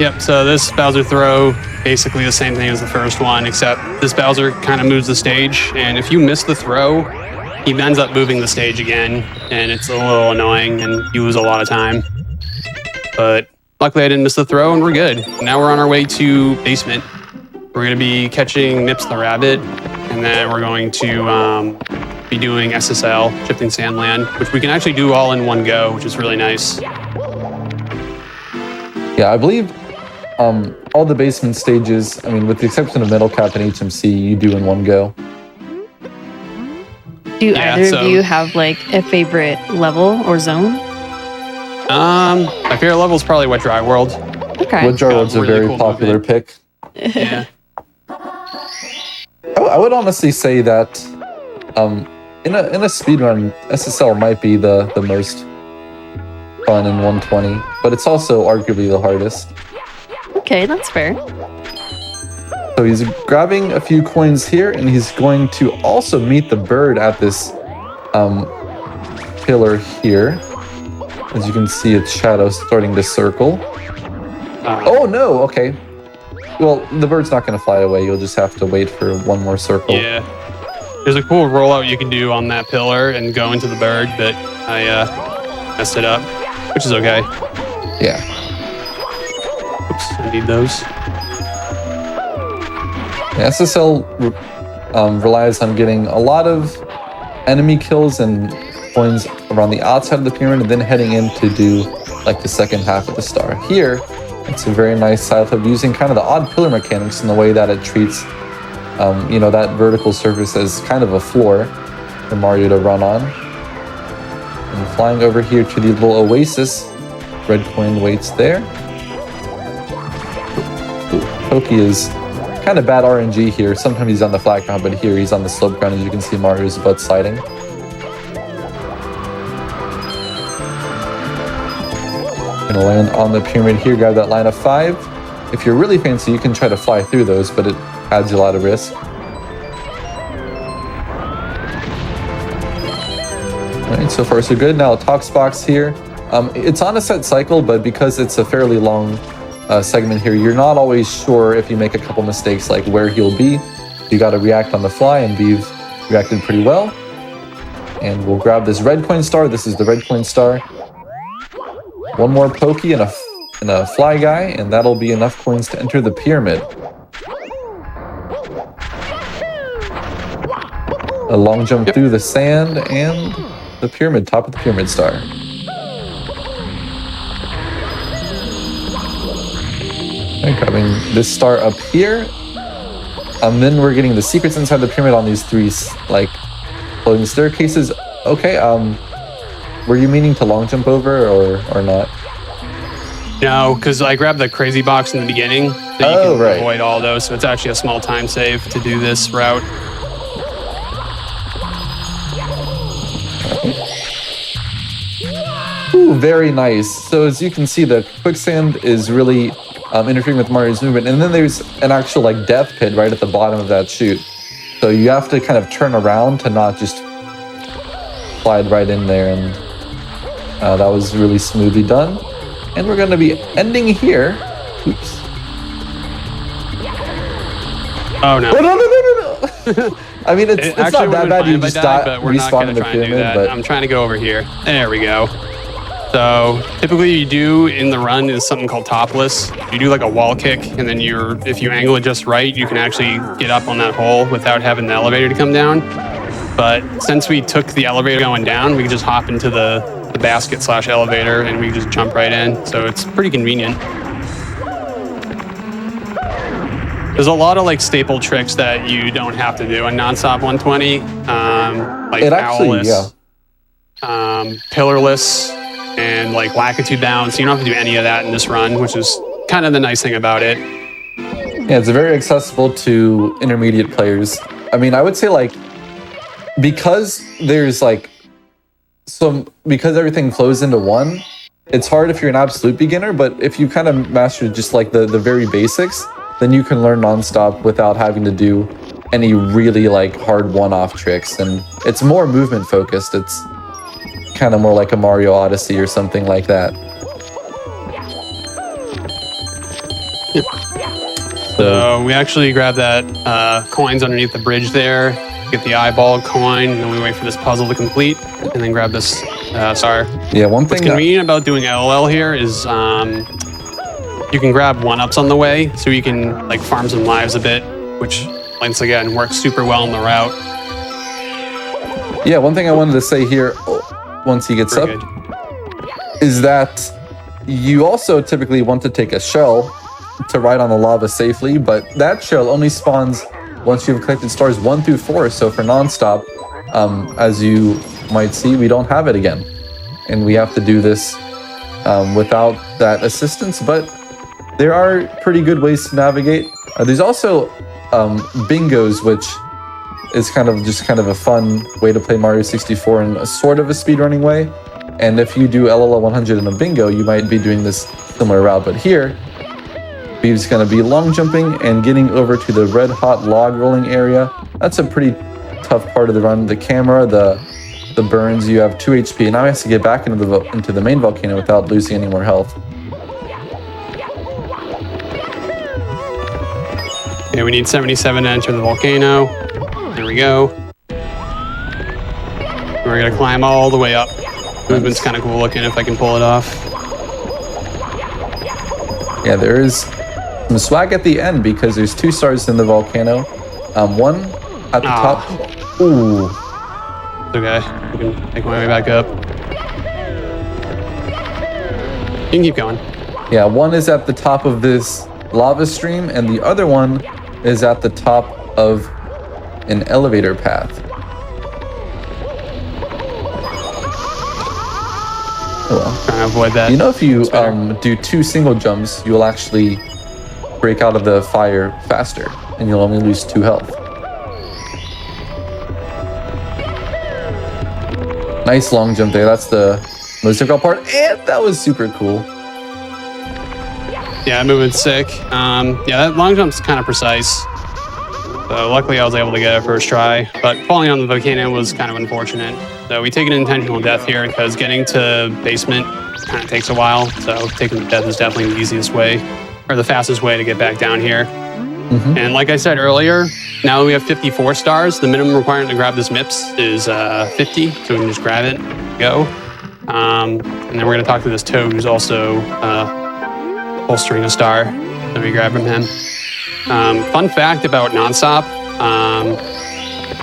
Yep, so this Bowser throw, basically the same thing as the first one, except this Bowser kind of moves the stage, and if you miss the throw, he ends up moving the stage again, and it's a little annoying, and you lose a lot of time. But luckily I didn't miss the throw, and we're good. Now we're on our way to basement. We're going to be catching Nips the Rabbit, and then we're going to be doing SSL, Shifting Sandland, which we can actually do all in one go, which is really nice. Yeah, I believe all the basement stages, I mean, with the exception of Metal Cap and HMC, you do in one go. Do either of you have like a favorite level or zone? My favorite level is probably Wet Dry World. Okay. Wet Dry World's a really very cool popular movement. pick. Yeah. I would honestly say that in a speedrun, SSL might be the most fun in 120, but it's also arguably the hardest. Okay, that's fair. So he's grabbing a few coins here, and he's going to also meet the bird at this pillar here. As you can see, its shadow starting to circle. Oh no, okay. Well, the bird's not going to fly away. You'll just have to wait for one more circle. Yeah. There's a cool rollout you can do on that pillar and go into the bird, but I messed it up, which is okay. Yeah. Oops, I need those. SSL relies on getting a lot of enemy kills and coins around the outside of the pyramid and then heading in to do like the second half of the star. Here, it's a very nice side of using kind of the odd pillar mechanics in the way that it treats, you know, that vertical surface as kind of a floor for Mario to run on. And flying over here to the little oasis, red coin waits there. Pokey is kind of bad RNG here. Sometimes he's on the flat ground, but here he's on the slope ground, as you can see Mario's butt sliding. Gonna land on the pyramid here, grab that line of 5. If you're really fancy, you can try to fly through those, but it adds a lot of risk. Alright, so far so good. Now Tox box here. It's on a set cycle, but because it's a fairly long segment here, you're not always sure if you make a couple mistakes like where he'll be. You got to react on the fly, and we've reacted pretty well. And we'll grab this red coin star. This is the red coin star. One more pokey and a fly guy, and that'll be enough coins to enter the pyramid. A long jump through the sand and the pyramid, top of the pyramid star. Okay, grabbing this star up here. Then we're getting the secrets inside the pyramid on these 3 like floating staircases. Okay, were you meaning to long jump over or not? No, because I grabbed the crazy box in the beginning, so you can avoid all those. So it's actually a small time save to do this route. Ooh, very nice. So as you can see, the quicksand is really interfering with Mario's movement, and then there's an actual like death pit right at the bottom of that chute. So you have to kind of turn around to not just slide right in there, and that was really smoothly done. And we're going to be ending here. Oops. Oh no! No! I mean, it's not that bad. You just respawn in the pyramid. But I'm trying to go over here. There we go. So typically you do in the run is something called topless. You do like a wall kick, and then if you angle it just right, you can actually get up on that hole without having the elevator to come down. But since we took the elevator going down, we can just hop into the basket / elevator, and we can just jump right in. So it's pretty convenient. There's a lot of like staple tricks that you don't have to do on nonstop 120, like owlless, pillarless, and like latitude bound. So you don't have to do any of that in this run, which is kind of the nice thing about it. Yeah, it's very accessible to intermediate players. I mean, I would say like because there's like because everything flows into one, it's hard if you're an absolute beginner. But if you kind of master just like the very basics, then you can learn nonstop without having to do any really like hard one-off tricks. And it's more movement focused. It's kind of more like a Mario Odyssey or something like that. So we actually grab that coins underneath the bridge there, get the eyeball coin, and then we wait for this puzzle to complete, and then grab this star. Yeah, one thing What's convenient about doing LOL here is you can grab 1-ups on the way, so you can like farm some lives a bit, which once again works super well on the route. Yeah, one thing I wanted to say here, once he gets up, is that you also typically want to take a shell to ride on the lava safely, but that shell only spawns once you've collected stars 1 through 4. So for nonstop, as you might see, we don't have it again, and we have to do this without that assistance. But there are pretty good ways to navigate. There's also bingos, which is kind of a fun way to play Mario 64 in a sort of a speedrunning way. And if you do LLL 100 in a bingo, you might be doing this similar route. But here, Bee's going to be long jumping and getting over to the red hot log rolling area. That's a pretty tough part of the run. The camera, the burns, you have 2 HP. Now he has to get back into the main volcano without losing any more health. Okay, we need 77 to enter the volcano. There we go. We're gonna climb all the way up. Movement's kind of cool looking if I can pull it off. Yeah, there is some swag at the end because there's 2 stars in the volcano. One at the top. Ooh. It's okay. I can make my way back up. You can keep going. Yeah, one is at the top of this lava stream, and the other one is at the top of an elevator path. Oh well. Trying to avoid that. You know, if you do 2 single jumps, you'll actually break out of the fire faster, and you'll only lose 2 health. Nice long jump there. That's the most difficult part, and that was super cool. Yeah, movement's sick. Yeah, that long jump's kind of precise. So luckily I was able to get it first try, but falling on the volcano was kind of unfortunate. So we take an intentional death here because getting to basement kind of takes a while. So taking the death is definitely the easiest way, or the fastest way to get back down here. And like I said earlier, now that we have 54 stars, the minimum requirement to grab this MIPS is 50, so we can just grab it, go. And then we're gonna talk to this toad who's also holstering a star. Let me grab from him. Fun fact about nonstop,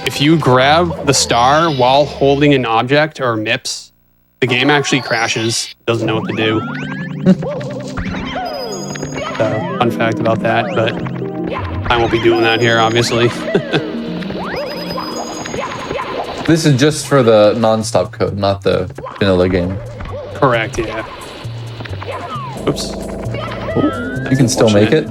if you grab the star while holding an object or MIPS, the game actually crashes, doesn't know what to do. So, fun fact about that, but I won't be doing that here, obviously. This is just for the non-stop code, not the vanilla game. Correct, yeah. Oops. You can still make it?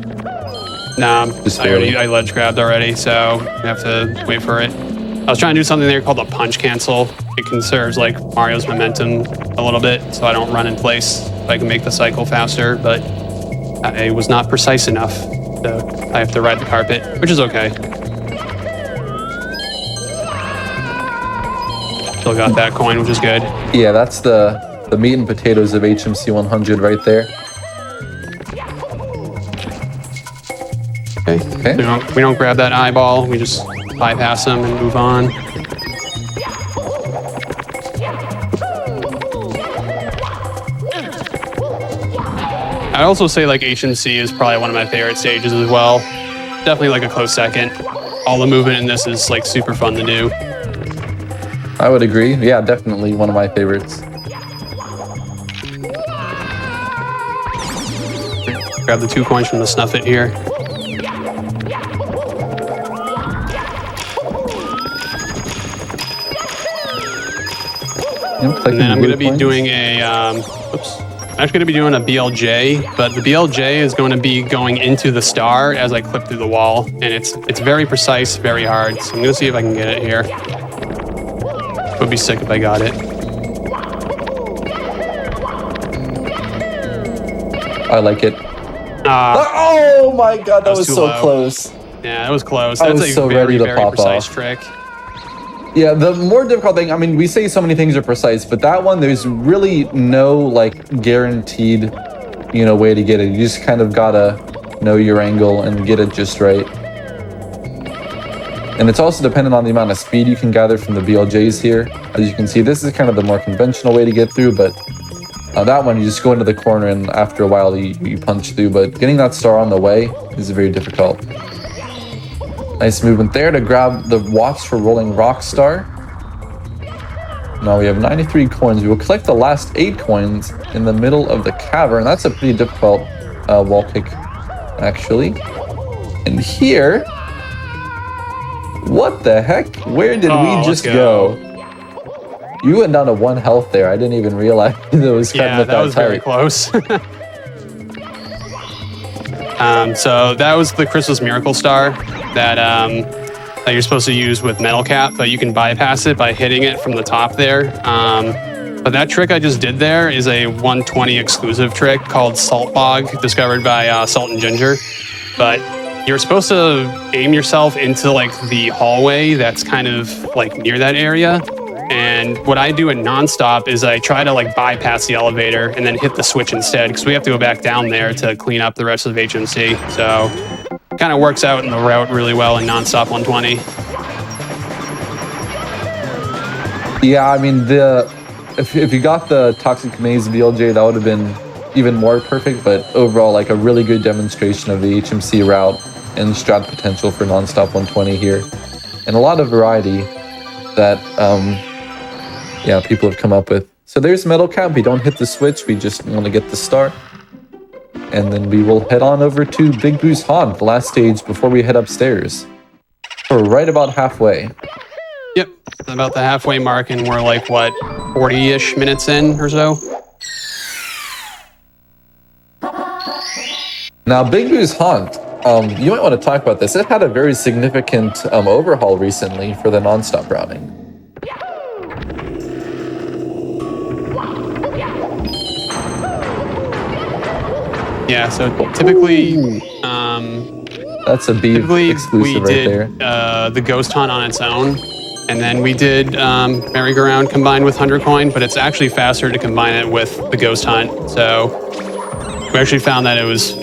Nah, Just I ledge grabbed already, so we have to wait for it. I was trying to do something there called a punch cancel. It conserves like Mario's momentum a little bit, so I don't run in place. So I can make the cycle faster, but I was not precise enough. So I have to ride the carpet, which is okay. Still got that coin, which is good. Yeah, that's the meat and potatoes of HMC 100 right there. Okay. We don't grab that eyeball. We just bypass them and move on. I'd also say like HMC is probably one of my favorite stages as well. Definitely like a close second. All the movement in this is like super fun to do. I would agree. Yeah, definitely one of my favorites. Grab the 2 coins from the Snuff It here. And then I'm going to be doing a, I'm actually going to be doing a BLJ, but the BLJ is going to be going into the star as I clip through the wall, and it's very precise, very hard. So I'm going to see if I can get it here. It would be sick if I got it. I like it. Oh my god, that was so low. Close. Yeah, that was close. I That's was a so very, ready to very pop precise off. trick. Yeah, the more difficult thing, I mean, we say so many things are precise, but that one, there's really no like guaranteed, way to get it. You just kind of gotta know your angle and get it just right. And it's also dependent on the amount of speed you can gather from the BLJs here. As you can see, this is kind of the more conventional way to get through, but that one, you just go into the corner and after a while you punch through, but getting that star on the way is very difficult. Nice movement there to grab the Watch for Rolling Rock Star. Now we have 93 coins. We will collect the last 8 coins in the middle of the cavern. That's a pretty difficult wall kick, actually. And here, what the heck? Where did we just go? You went down to 1 health there. I didn't even realize it was kind of that was very close. So that was the Christmas Miracle Star that you're supposed to use with Metal Cap, but you can bypass it by hitting it from the top there. But that trick I just did there is a 120 exclusive trick called Salt Bog, discovered by Salt and Ginger. But you're supposed to aim yourself into like the hallway that's kind of like near that area. And what I do in nonstop is I try to like bypass the elevator and then hit the switch instead, because we have to go back down there to clean up the rest of HMC. So kind of works out in the route really well in nonstop 120. Yeah, I mean, if you got the Toxic Maze BLJ, that would have been even more perfect, but overall, like a really good demonstration of the HMC route and strat potential for Nonstop 120 here. And a lot of variety that, yeah, people have come up with. So there's Metal Cap. We don't hit the switch. We just want to get the start. And then we will head on over to Big Boo's Haunt, the last stage before we head upstairs. We're right about halfway. Yep, about the halfway mark, and we're like, what, 40-ish minutes in or so? Now, Big Boo's Haunt, you might want to talk about this. It had a very significant overhaul recently for the nonstop routing. Yeah, so typically, that's a Beeve exclusive we right did the Ghost Hunt on its own, and then we did Merry-Go-Round combined with 100 Coin, but it's actually faster to combine it with the Ghost Hunt. So we actually found that it was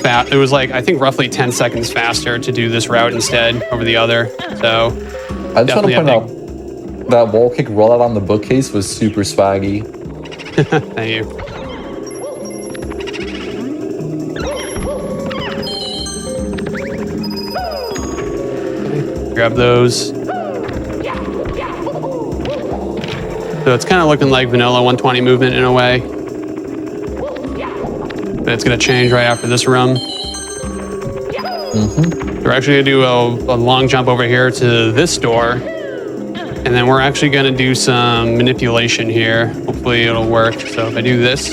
like, I think, roughly 10 seconds faster to do this route instead over the other. So I just want to point out that wall kick rollout on the bookcase was super swaggy. Thank you. Grab those. So it's kind of looking like vanilla 120 movement in a way. But it's going to change right after this room. We're actually going to do a long jump over here to this door. And then we're actually going to do some manipulation here. Hopefully it'll work. So if I do this,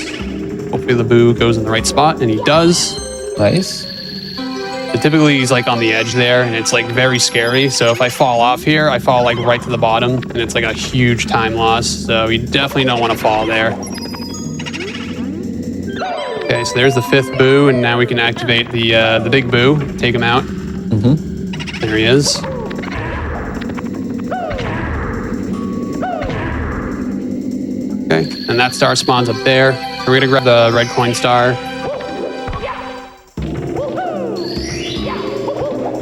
hopefully the boo goes in the right spot, and he does. Nice. But typically he's like on the edge there, and it's like very scary. So if I fall off here, I fall like right to the bottom, and it's like a huge time loss. So you definitely don't want to fall there. Okay, so there's the 5th boo, and now we can activate the big boo, take him out. There he is. Okay, and that star spawns up there. We're gonna grab the red coin star.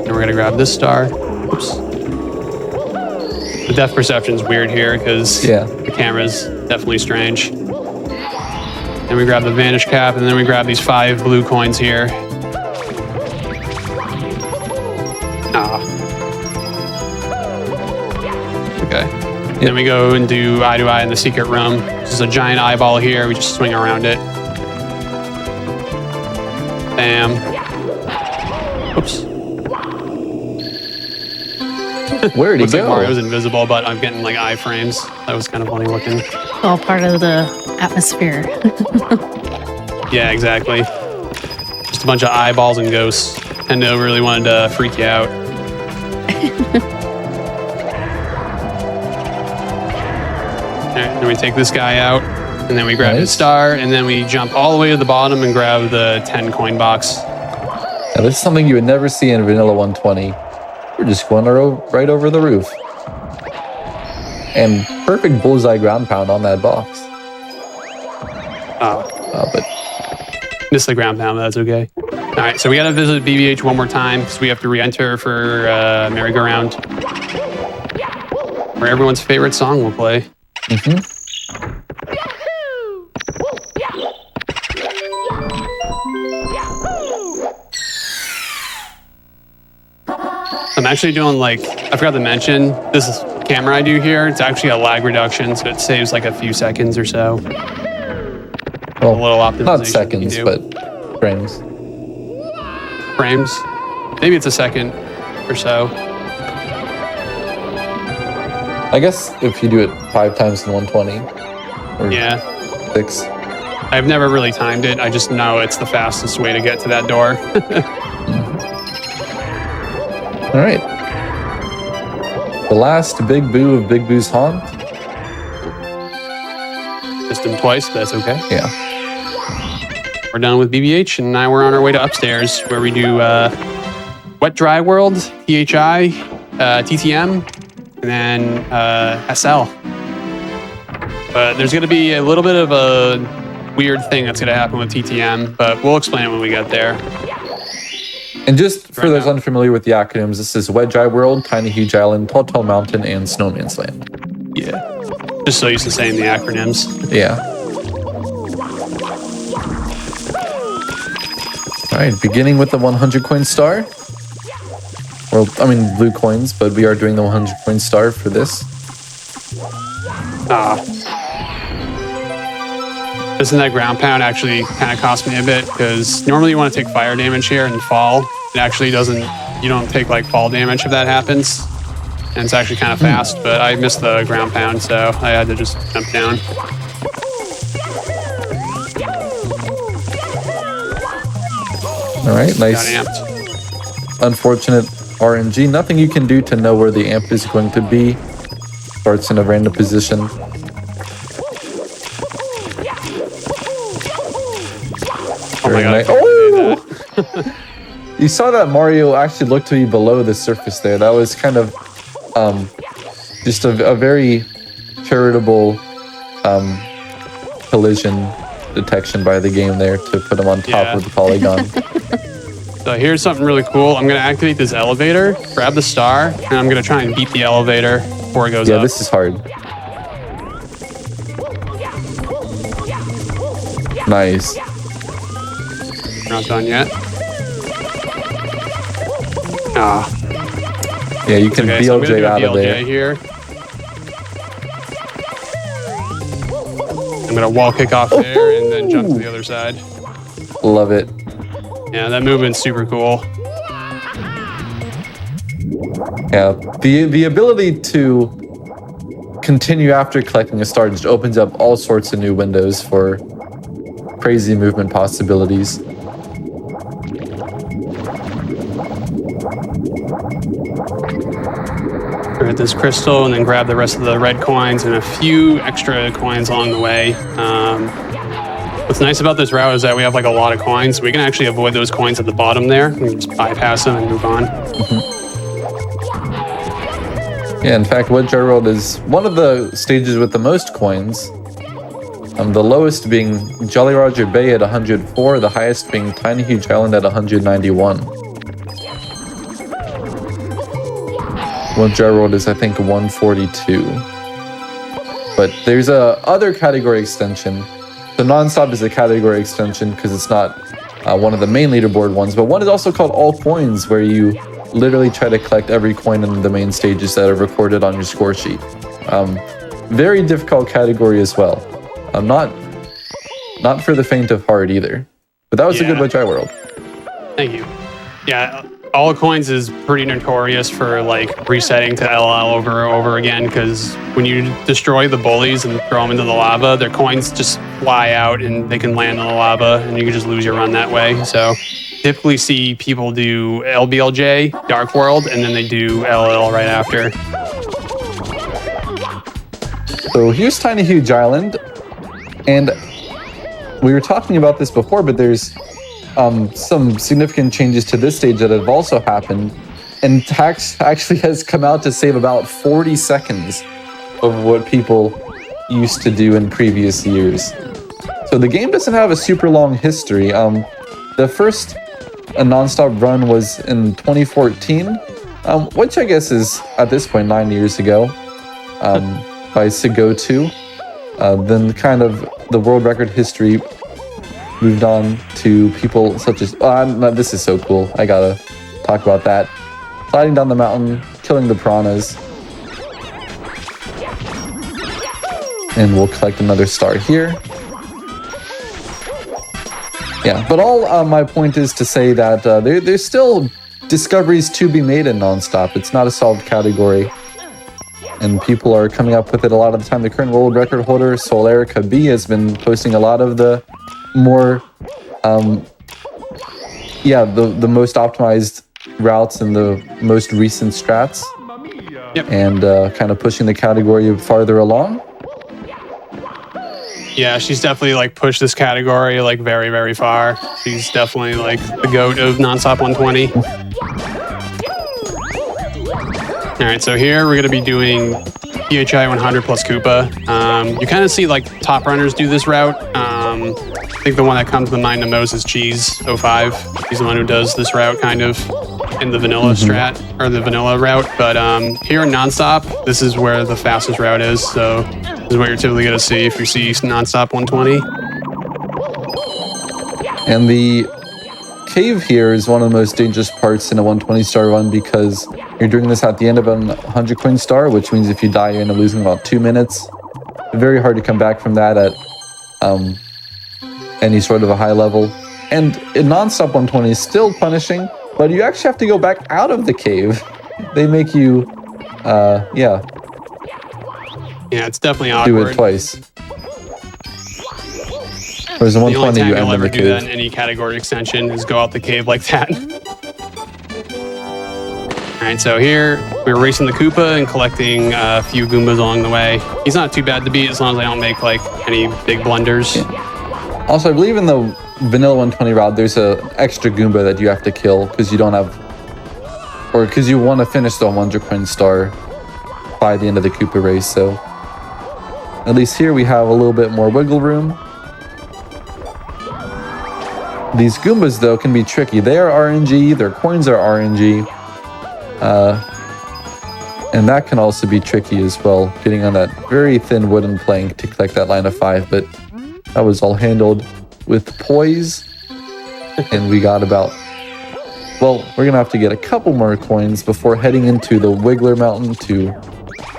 We're gonna grab this star. Oops. The depth perception's weird here because the camera's definitely strange. Then we grab the vanish cap, and then we grab these 5 blue coins here. Okay. Then we go and do eye to eye in the secret room. This is a giant eyeball here. We just swing around it. Bam. Oops. Where'd he Looks like go? Mario's invisible, but I'm getting like eye frames. That was kind of funny looking. All part of the atmosphere. Yeah, exactly. Just a bunch of eyeballs and ghosts. Nintendo really wanted to freak you out. Alright, then we take this guy out, and then we grab his star, and then we jump all the way to the bottom and grab the 10 coin box. Now, this is something you would never see in Vanilla 120. We're just going right over the roof. And perfect bullseye ground pound on that box. But missed the ground pound, but that's okay. All right, so we got to visit BBH one more time because we have to re-enter for Merry-Go-Round, where everyone's favorite song will play. I'm actually doing like, I forgot to mention, this is camera I do here. It's actually a lag reduction, so it saves like a few seconds or so. well, A little optimization not you seconds, do. but frames. Frames. Maybe it's a second or so. I guess if you do it 5 times in 120. Or Yeah. 6. I've never really timed it. I just know it's the fastest way to get to that door. All right. The last big boo of Big Boo's Haunt. Missed him twice, but that's okay. Yeah. We're done with BBH, and now we're on our way to upstairs, where we do Wet Dry World, THI, TTM, and then SL. But there's going to be a little bit of a weird thing that's going to happen with TTM, but we'll explain it when we get there. And just for those unfamiliar with the acronyms, this is Wet Dry World, Tiny Huge Island, Tall Tall Mountain, and Snowman's Land. Yeah. Just so used to saying the acronyms. Yeah. All right, beginning with the 100 coin star. Well, I mean blue coins, but we are doing the 100 coin star for this. Missing that ground pound actually kind of cost me a bit because normally you want to take fire damage here and fall. It actually doesn't, you don't take like fall damage if that happens. And it's actually kind of fast, but I missed the ground pound, so I had to just jump down. All right, nice. Got amped. Unfortunate RNG. Nothing you can do to know where the amp is going to be. Starts in a random position. Oh my god. Oh! You saw that Mario actually looked to be below the surface there. That was kind of just a very charitable collision detection by the game there to put him on top of the polygon. So here's something really cool. I'm going to activate this elevator, grab the star, and I'm going to try and beat the elevator before it goes up. Yeah, this is hard. Nice. Not done yet. Ah. Yeah, you can Okay, so I'm gonna BLJ do a out of BLJ there. here. I'm gonna wall kick off there and then jump to the other side. Love it. Yeah, that movement's super cool. Yeah, the ability to continue after collecting a star just opens up all sorts of new windows for crazy movement possibilities. Grab this crystal and then grab the rest of the red coins and a few extra coins along the way. What's nice about this route is that we have like a lot of coins. We can actually avoid those coins at the bottom there. We can just bypass them and move on. Yeah, in fact, Wood Jar World is one of the stages with the most coins. The lowest being Jolly Roger Bay at 104, the highest being Tiny Huge Island at 191. Wood Jar World is, I think, 142. But there's a other category extension. The non-stop is a category extension because it's not one of the main leaderboard ones, but one is also called All Coins, where you literally try to collect every coin in the main stages that are recorded on your score sheet. Very difficult category as well. Not for the faint of heart either. But that was a good Wood Jar World. Thank you. Yeah, All Coins is pretty notorious for like resetting to LL over and over again because when you destroy the bullies and throw them into the lava, their coins just fly out and they can land in the lava and you can just lose your run that way. So typically see people do LBLJ, Dark World, and then they do LL right after. So here's Tiny Huge Island. And we were talking about this before, but there's some significant changes to this stage that have also happened. And Tax actually has come out to save about 40 seconds of what people used to do in previous years. So the game doesn't have a super long history. The first non-stop run was in 2014, which I guess is at this point 9 years ago, by Sigo2. Then kind of the world record history moved on to people such as, this is so cool, I gotta talk about that. Sliding down the mountain, killing the piranhas. And we'll collect another star here. Yeah, but all my point is to say that there's still discoveries to be made in non-stop. It's not a solved category. And people are coming up with it a lot of the time. The current world record holder, Solerica B, has been posting a lot of the more, the most optimized routes and the most recent strats. Yep. And kind of pushing the category farther along. Yeah, she's definitely like pushed this category like very, very far. She's definitely like the GOAT of nonstop 120. All right, so here we're going to be doing PHI 100 plus Koopa. You kind of see like top runners do this route. I think the one that comes to mind the most is Cheese 05. He's the one who does this route kind of in the vanilla strat or the vanilla route. But here in nonstop, this is where the fastest route is. So this is what you're typically going to see if you see nonstop 120. And the cave here is one of the most dangerous parts in a 120 star run because you're doing this at the end of a 100 coin star, which means if you die, you're going to lose in about 2 minutes. Very hard to come back from that at any sort of a high level. And in non-stop 120 is still punishing, but you actually have to go back out of the cave. They make you, Yeah, it's definitely do awkward. it twice. Whereas in The only 120, time you you'll end in ever the do that in cave. any category extension is go out the cave like that. All right, so here we're racing the Koopa and collecting a few Goombas along the way. He's not too bad to beat as long as I don't make like any big blunders. Also, I believe in the vanilla 120 route, there's an extra Goomba that you have to kill because you don't have, or because you want to finish the 100 coin star by the end of the Koopa race. So at least here we have a little bit more wiggle room. These Goombas, though, can be tricky. They are RNG, their coins are RNG. And that can also be tricky as well, getting on that very thin wooden plank to collect that line of 5. But that was all handled with poise. And we got about... Well, we're going to have to get a couple more coins before heading into the Wiggler Mountain to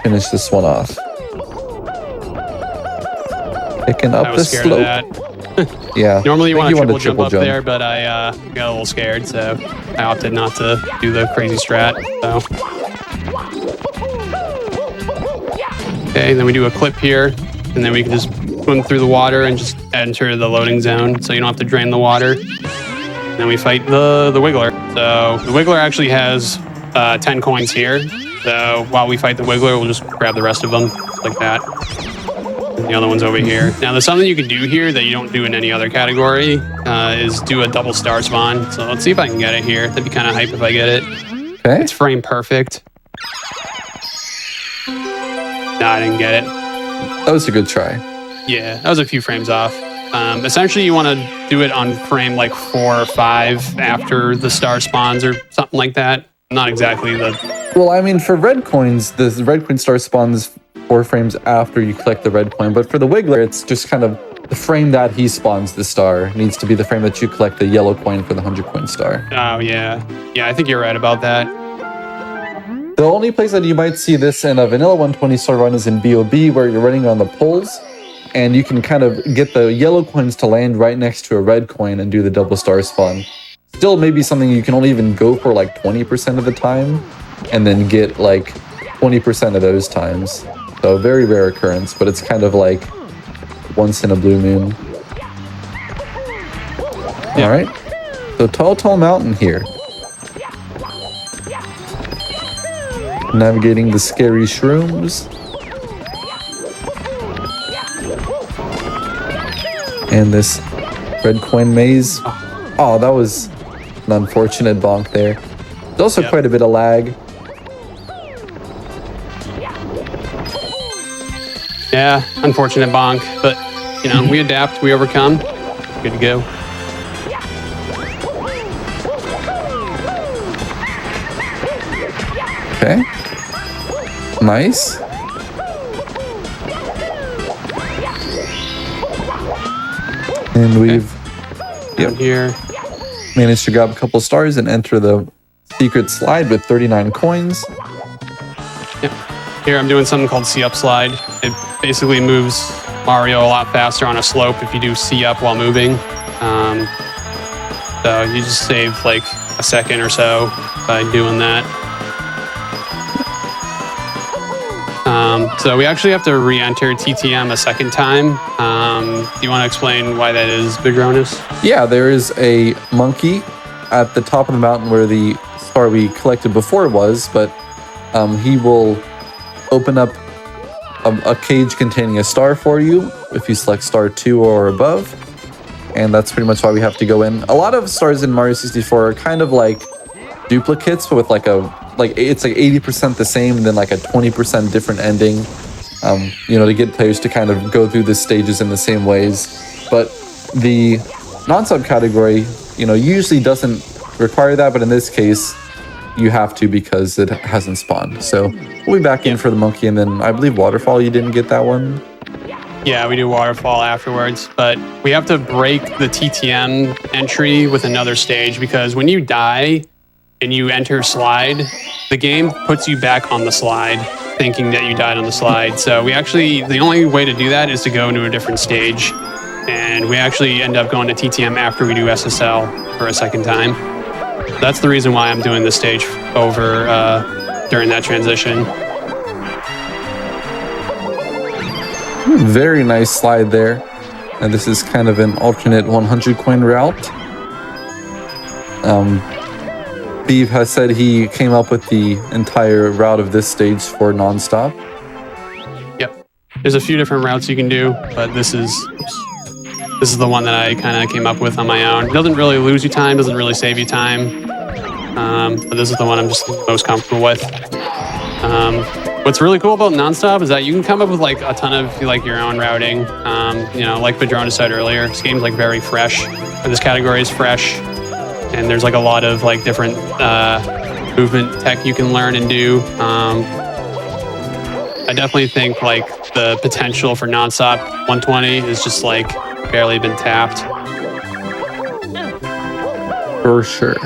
finish this one off. Picking I up the was scared of slope. that. Yeah. Normally you I want think to triple jump up there, but I got a little scared, so I opted not to do the crazy strat. So. Okay, then we do a clip here, and then we can just swim through the water and just enter the loading zone, so you don't have to drain the water. And then we fight the Wiggler. So the Wiggler actually has 10 coins here. So while we fight the Wiggler, we'll just grab the rest of them like that. And the other one's over here. Now, there's something you can do here that you don't do in any other category, is do a double star spawn. So let's see if I can get it here. That'd be kind of hype if I get it. Okay. It's frame perfect. No, I didn't get it. That was a good try. Yeah, that was a few frames off. Essentially, you want to do it on frame like 4 or 5 after the star spawns or something like that. Not exactly the... Well, I mean, for red coins, the red coin star spawns 4 frames after you collect the red coin. But for the Wiggler, it's just kind of the frame that he spawns the star needs to be the frame that you collect the yellow coin for the 100 coin star. Oh, yeah. Yeah, I think you're right about that. The only place that you might see this in a vanilla 120 star run is in BOB, where you're running on the poles. And you can kind of get the yellow coins to land right next to a red coin and do the double star spawn. Still maybe something you can only even go for like 20% of the time and then get like 20% of those times. So very rare occurrence, but it's kind of like once in a blue moon. Yeah. All right. So Tall Mountain here. Navigating the scary shrooms. And this red coin maze. Oh, that was an unfortunate bonk there. There's also quite a bit of lag. Yeah, unfortunate bonk, but you know, we adapt, we overcome. Good to go. Okay. Nice. And we've Down here. managed to grab a couple stars and enter the secret slide with 39 coins. Yep. Here I'm doing something called C-up slide. It basically moves Mario a lot faster on a slope if you do C-up while moving. So you just save like a second or so by doing that. So we actually have to re-enter TTM a second time. Do you want to explain why that is, Big Ronus? Yeah, there is a monkey at the top of the mountain where the star we collected before was, but he will open up a cage containing a star for you if you select star 2 or above. And that's pretty much why we have to go in. A lot of stars in Mario 64 are kind of like duplicates, but with it's like 80% the same and then like a 20% different ending, you know, to get players to kind of go through the stages in the same ways. But the non-sub category, you know, usually doesn't require that, but in this case, you have to because it hasn't spawned. So we'll be back in for the monkey, and then I believe Waterfall, you didn't get that one. Yeah, we do waterfall afterwards, but we have to break the TTM entry with another stage because when you die and you enter slide, the game puts you back on the slide thinking that you died on the slide. So the only way to do that is to go into a different stage. And we actually end up going to TTM after we do SSL for a second time. That's the reason why I'm doing this stage over during that transition. Very nice slide there. And this is kind of an alternate 100 coin route. Beeve has said he came up with the entire route of this stage for nonstop. Yep. There's a few different routes you can do, but this is the one that I kind of came up with on my own. It doesn't really lose you time, doesn't really save you time. But this is the one I'm just most comfortable with. What's really cool about nonstop is that you can come up with like a ton of like your own routing. Like Padrona said earlier, this game's like very fresh. This category is fresh, and there's like a lot of like different movement tech you can learn and do. I definitely think like the potential for nonstop 120 is just like barely been tapped. For sure.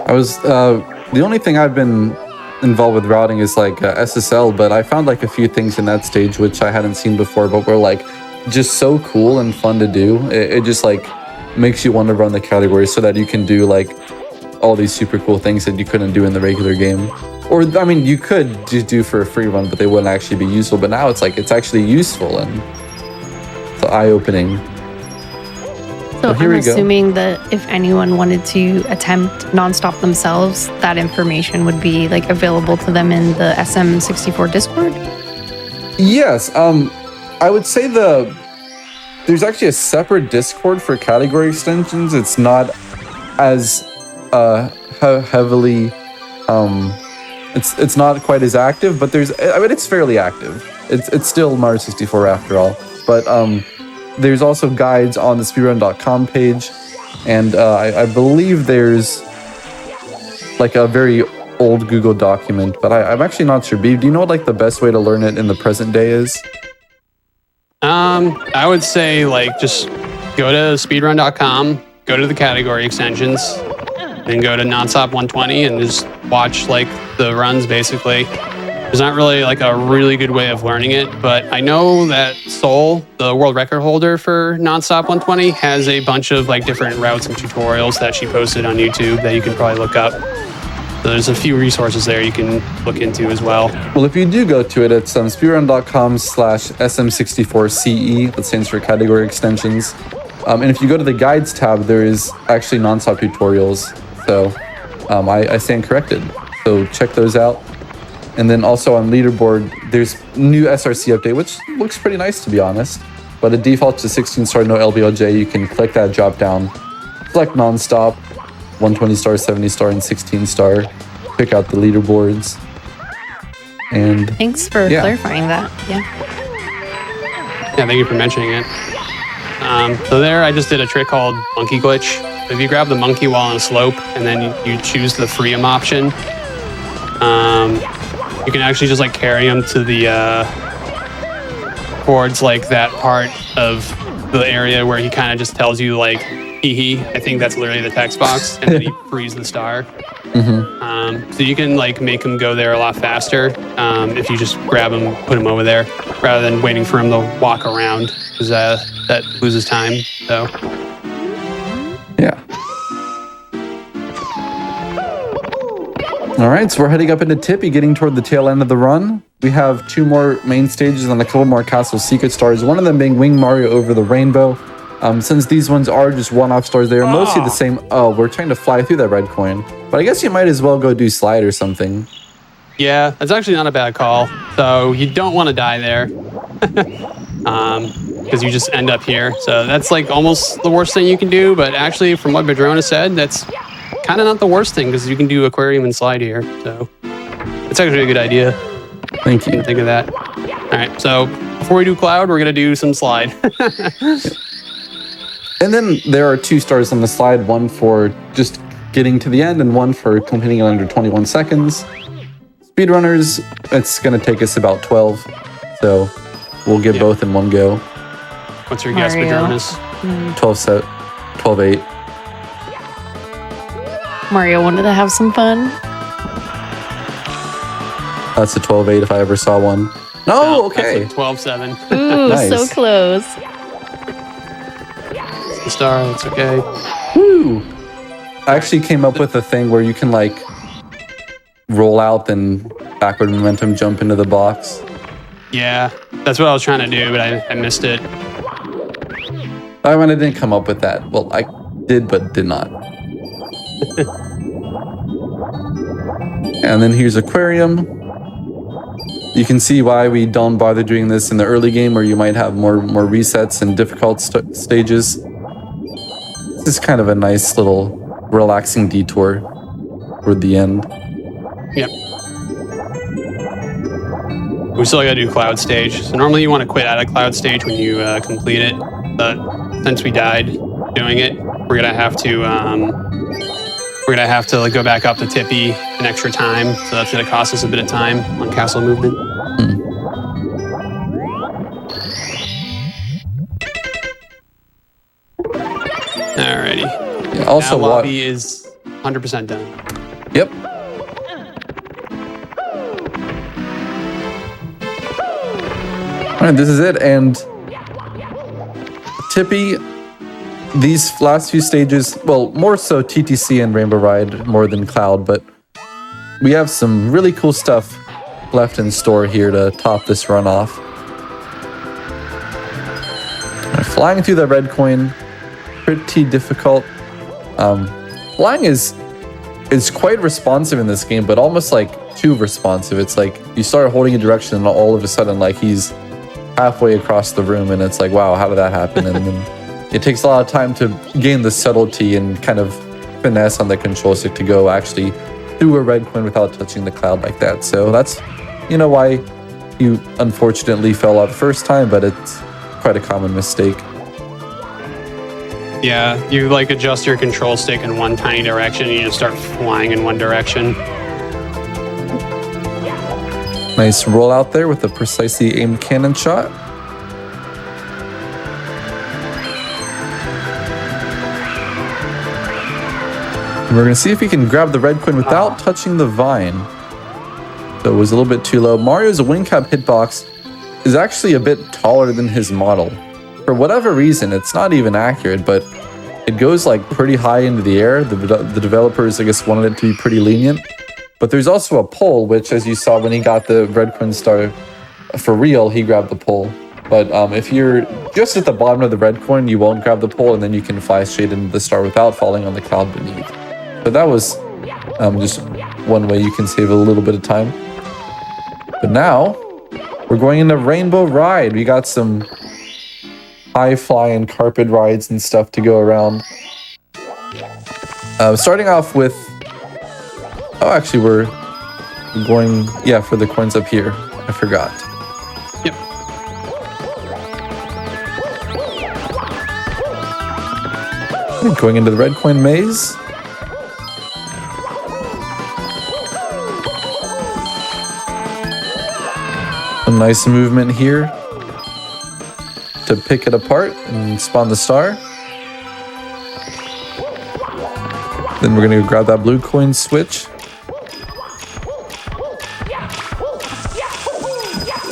The only thing I've been involved with routing is like SSL, but I found like a few things in that stage which I hadn't seen before, but were like just so cool and fun to do. It just like makes you want to run the category so that you can do like all these super cool things that you couldn't do in the regular game. Or I mean, you could do for a free run, but they wouldn't actually be useful. But now it's like it's actually useful and it's eye-opening. So here I'm we go. assuming that if anyone wanted to attempt nonstop themselves, that information would be like available to them in the SM64 Discord. Yes, I would say there's actually a separate Discord for category extensions. It's not as heavily, it's not quite as active, but it's fairly active. It's still Mario 64 after all, but there's also guides on the speedrun.com page, and I believe there's like a very old Google document, but I'm actually not sure. Beeb, do you know what like the best way to learn it in the present day is? I would say like just go to speedrun.com, go to the category extensions, and go to nonstop 120 and just watch like the runs basically. There's not really like a really good way of learning it, but I know that Soul, the world record holder for nonstop 120, has a bunch of like different routes and tutorials that she posted on YouTube that you can probably look up. So there's a few resources there you can look into as well. Well, if you do go to it, it's speedrun.com/SM64CE, that stands for category extensions. And if you go to the guides tab, there is actually nonstop tutorials. So I stand corrected. So check those out. And then also on leaderboard, there's new SRC update, which looks pretty nice to be honest. But it defaults to 16 star, no LBLJ. You can click that drop down, select nonstop, 120 star, 70 star, and 16 star. Pick out the leaderboards. And Thanks for clarifying that. Yeah. Yeah, thank you for mentioning it. So there I just did a trick called monkey glitch. If you grab the monkey while on a slope and then you choose the freedom option, you can actually just like carry him to the towards like that part of the area where he kind of just tells you like hee hee. I think that's literally the text box, and then he frees the star. So you can like make him go there a lot faster if you just grab him, put him over there, rather than waiting for him to walk around, because that loses time. So yeah. All right, so we're heading up into Tippy, getting toward the tail end of the run. We have 2 more main stages and a couple more Castle Secret stars, one of them being Wing Mario over the Rainbow. Since these ones are just one-off stars, they are mostly the same. Oh, we're trying to fly through that red coin. But I guess you might as well go do slide or something. yeah, that's actually not a bad call. So you don't want to die there, because you just end up here. So that's like almost the worst thing you can do. But actually, from what Badrona said, that's kind of not the worst thing, because you can do aquarium and slide here. So it's actually a good idea. Thank you. Think of that. All right, so before we do cloud, we're gonna do some slide. And then there are 2 stars on the slide, one for just getting to the end and one for completing it under 21 seconds. Speedrunners, it's going to take us about 12. So we'll get Yeah. both in one go. What's your guess, Mario. Padronis? 12-8. Mario wanted to have some fun. That's a 12-8 if I ever saw one. No, okay. 12-7. Ooh, Nice. so close. The star, that's okay. Woo! I actually came up with a thing where you can like roll out then backward momentum jump into the box. Yeah, that's what I was trying to do, but I missed it. I mean, I didn't come up with that. Well, I did, but did not. And then here's aquarium. You can see why we don't bother doing this in the early game where you might have more resets and difficult stages. This is kind of a nice little relaxing detour toward the end. Yep. We still gotta do cloud stage. So normally you want to quit out of cloud stage when you complete it, but since we died doing it, we're gonna have to like, go back up to Tippy an extra time. So that's gonna cost us a bit of time on castle movement. Alrighty. Yeah, also, That lobby is 100% done. Yep. All right, this is it. And Tippy, these last few stages, well, more so TTC and Rainbow Ride more than Cloud, but we have some really cool stuff left in store here to top this run off. Flying through the red coin, pretty difficult. Flying is quite responsive in this game, but almost like too responsive. It's like you start holding a direction and all of a sudden like he's halfway across the room and it's like, wow, how did that happen? And then it takes a lot of time to gain the subtlety and kind of finesse on the control stick to go actually through a red coin without touching the cloud like that. So that's, you know, why you unfortunately fell out the first time, but it's quite a common mistake. Yeah, you like adjust your control stick in one tiny direction and you just start flying in one direction. Nice roll out there with a precisely aimed cannon shot. And we're going to see if he can grab the red coin without touching the vine. So it was a little bit too low. Mario's wing cap hitbox is actually a bit taller than his model. For whatever reason, it's not even accurate, but it goes like pretty high into the air. The developers, I guess, wanted it to be pretty lenient. But there's also a pole, which, as you saw when he got the red coin star for real, he grabbed the pole. But if you're just at the bottom of the red coin, you won't grab the pole, and then you can fly straight into the star without falling on the cloud beneath. So that was just one way you can save a little bit of time. But now, we're going into Rainbow Ride. We got some high-flying carpet rides and stuff to go around. Starting off with... Oh, actually, we're going, yeah, for the coins up here. I forgot. Yep. Going into the red coin maze. A nice movement here to pick it apart and spawn the star. Then we're going to grab that blue coin switch.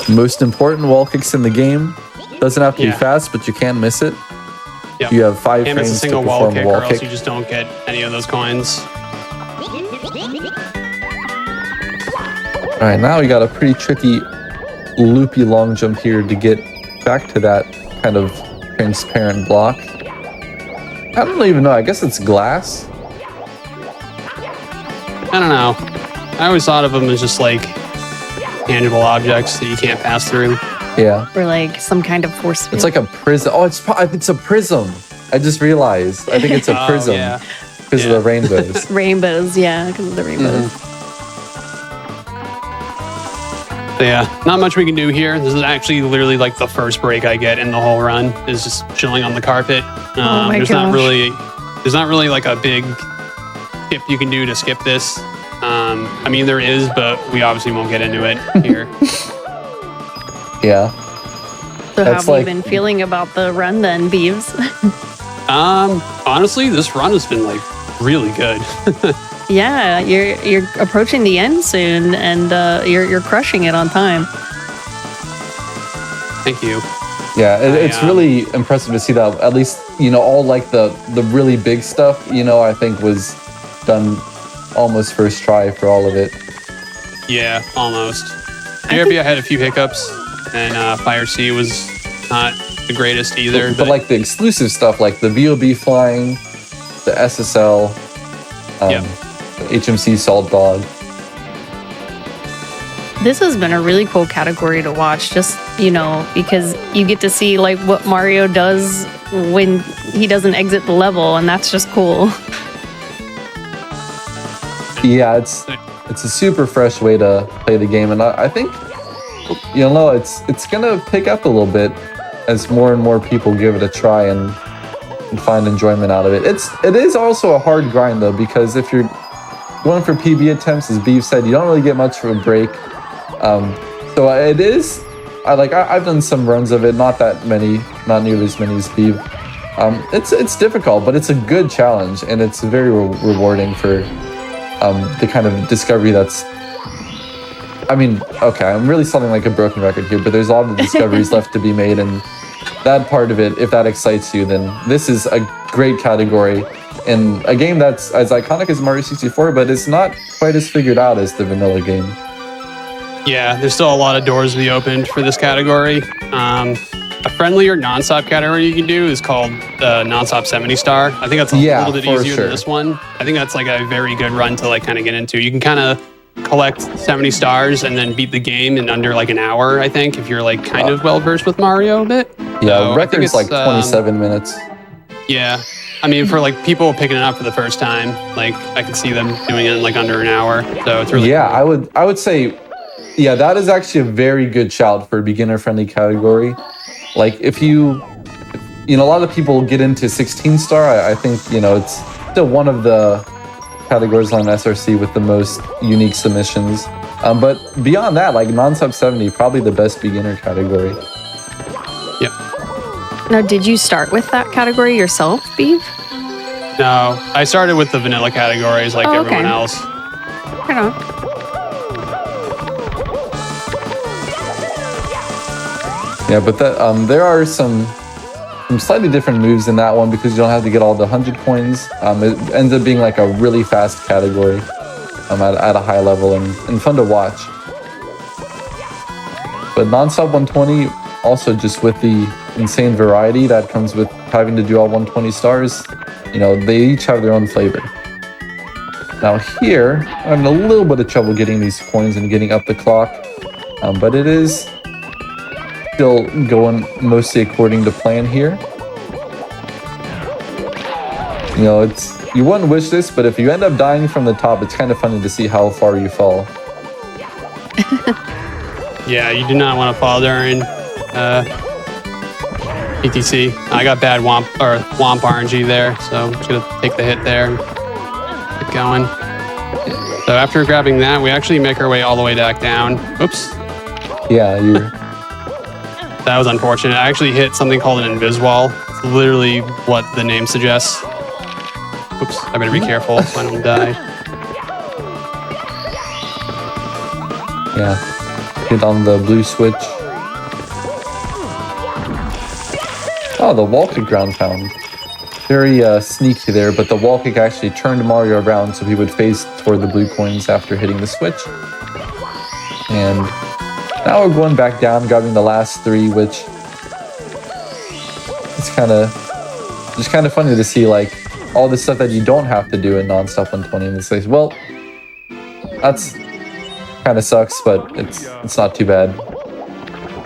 Most important wall kicks in the game. Doesn't have to be fast, but you can miss it. Yep. You have 5 And it's frames a to single perform wall a kick, wall or else kick. you just don't get any of those coins. All right, now we got a pretty tricky loopy long jump here to get back to that kind of transparent block. I don't even know. I guess it's glass. I don't know. I always thought of them as just like tangible objects that you can't pass through. Yeah. Or like some kind of force field. It's like a prism. Oh, it's a prism. I just realized. I think it's a prism because of the rainbows. Rainbows, yeah, because of the rainbows. So yeah, not much we can do here. This is actually literally like the first break I get in the whole run is just chilling on the carpet. Oh my there's gosh. there's not really like a big tip you can do to skip this. I mean, there is, but we obviously won't get into it here. Yeah. So how That's have you like- been feeling about the run then, Beeves? Honestly, this run has been like really good. Yeah, you're approaching the end soon, and you're crushing it on time. Thank you. Yeah, it's really impressive to see that at least, all like the really big stuff, I think was done almost first try for all of it. Yeah, almost. DRB, I had a few hiccups, and Fire C was not the greatest either. But like the exclusive stuff, like the VOB flying, the SSL, Yep. the HMC Salt Dog. This has been a really cool category to watch, just, because you get to see like what Mario does when he doesn't exit the level, and that's just cool. Yeah, it's a super fresh way to play the game, and I think it's gonna pick up a little bit as more and more people give it a try and find enjoyment out of it. It is also a hard grind though, because if you're going for PB attempts, as Beef said, you don't really get much of a break. So it is. I've done some runs of it, not that many, not nearly as many as Beef. It's difficult, but it's a good challenge, and it's very rewarding for the kind of discovery that's. I mean, okay, I'm really sounding like a broken record here, but there's a lot of discoveries left to be made, and that part of it, if that excites you, then this is a great category in a game that's as iconic as Mario 64, but it's not quite as figured out as the vanilla game. Yeah, there's still a lot of doors to be opened for this category. A friendlier non-stop category you can do is called the non-stop 70 star. I think that's a little bit easier than this one. I think that's like a very good run to like kind of get into. You can kind of collect 70 stars and then beat the game in under like an hour, I think, if you're like kind of well versed with Mario a bit. Yeah, So record's like 27 minutes. Yeah. I mean, for like people picking it up for the first time, like I can see them doing it in like under an hour. So it's really cool. I would say, yeah, that is actually a very good shout for a beginner-friendly category. Like if a lot of people get into 16 star. I think it's still one of the categories on SRC with the most unique submissions. But beyond that, like non-sub 70, probably the best beginner category. Yep. Now, did you start with that category yourself, Beef? No, I started with the vanilla categories like everyone else. I know. Yeah, but there are some slightly different moves in that one because you don't have to get all the 100 coins. It ends up being like a really fast category at a high level and fun to watch. But non-stop 120, also just with the insane variety that comes with having to do all 120 stars, they each have their own flavor. Now here, I'm having a little bit of trouble getting these coins and getting up the clock, but it is still going mostly according to plan here. You wouldn't wish this, but if you end up dying from the top, it's kind of funny to see how far you fall. Yeah, you do not want to fall during PTC. I got bad womp RNG there, so I'm just gonna take the hit there and get going. So after grabbing that, we actually make our way all the way back down. Oops. Yeah, That was unfortunate. I actually hit something called an invis wall. It's literally what the name suggests. Oops, I better be careful so I don't die. Yeah, hit on the blue switch. Oh, the wall kick ground pound. Very sneaky there, but the wall kick actually turned Mario around so he would face toward the blue coins after hitting the switch. And now we're going back down, grabbing the last three, which it's just kind of funny to see like all the stuff that you don't have to do in non-stop 120 in this place. Well, that's kind of sucks, but it's not too bad.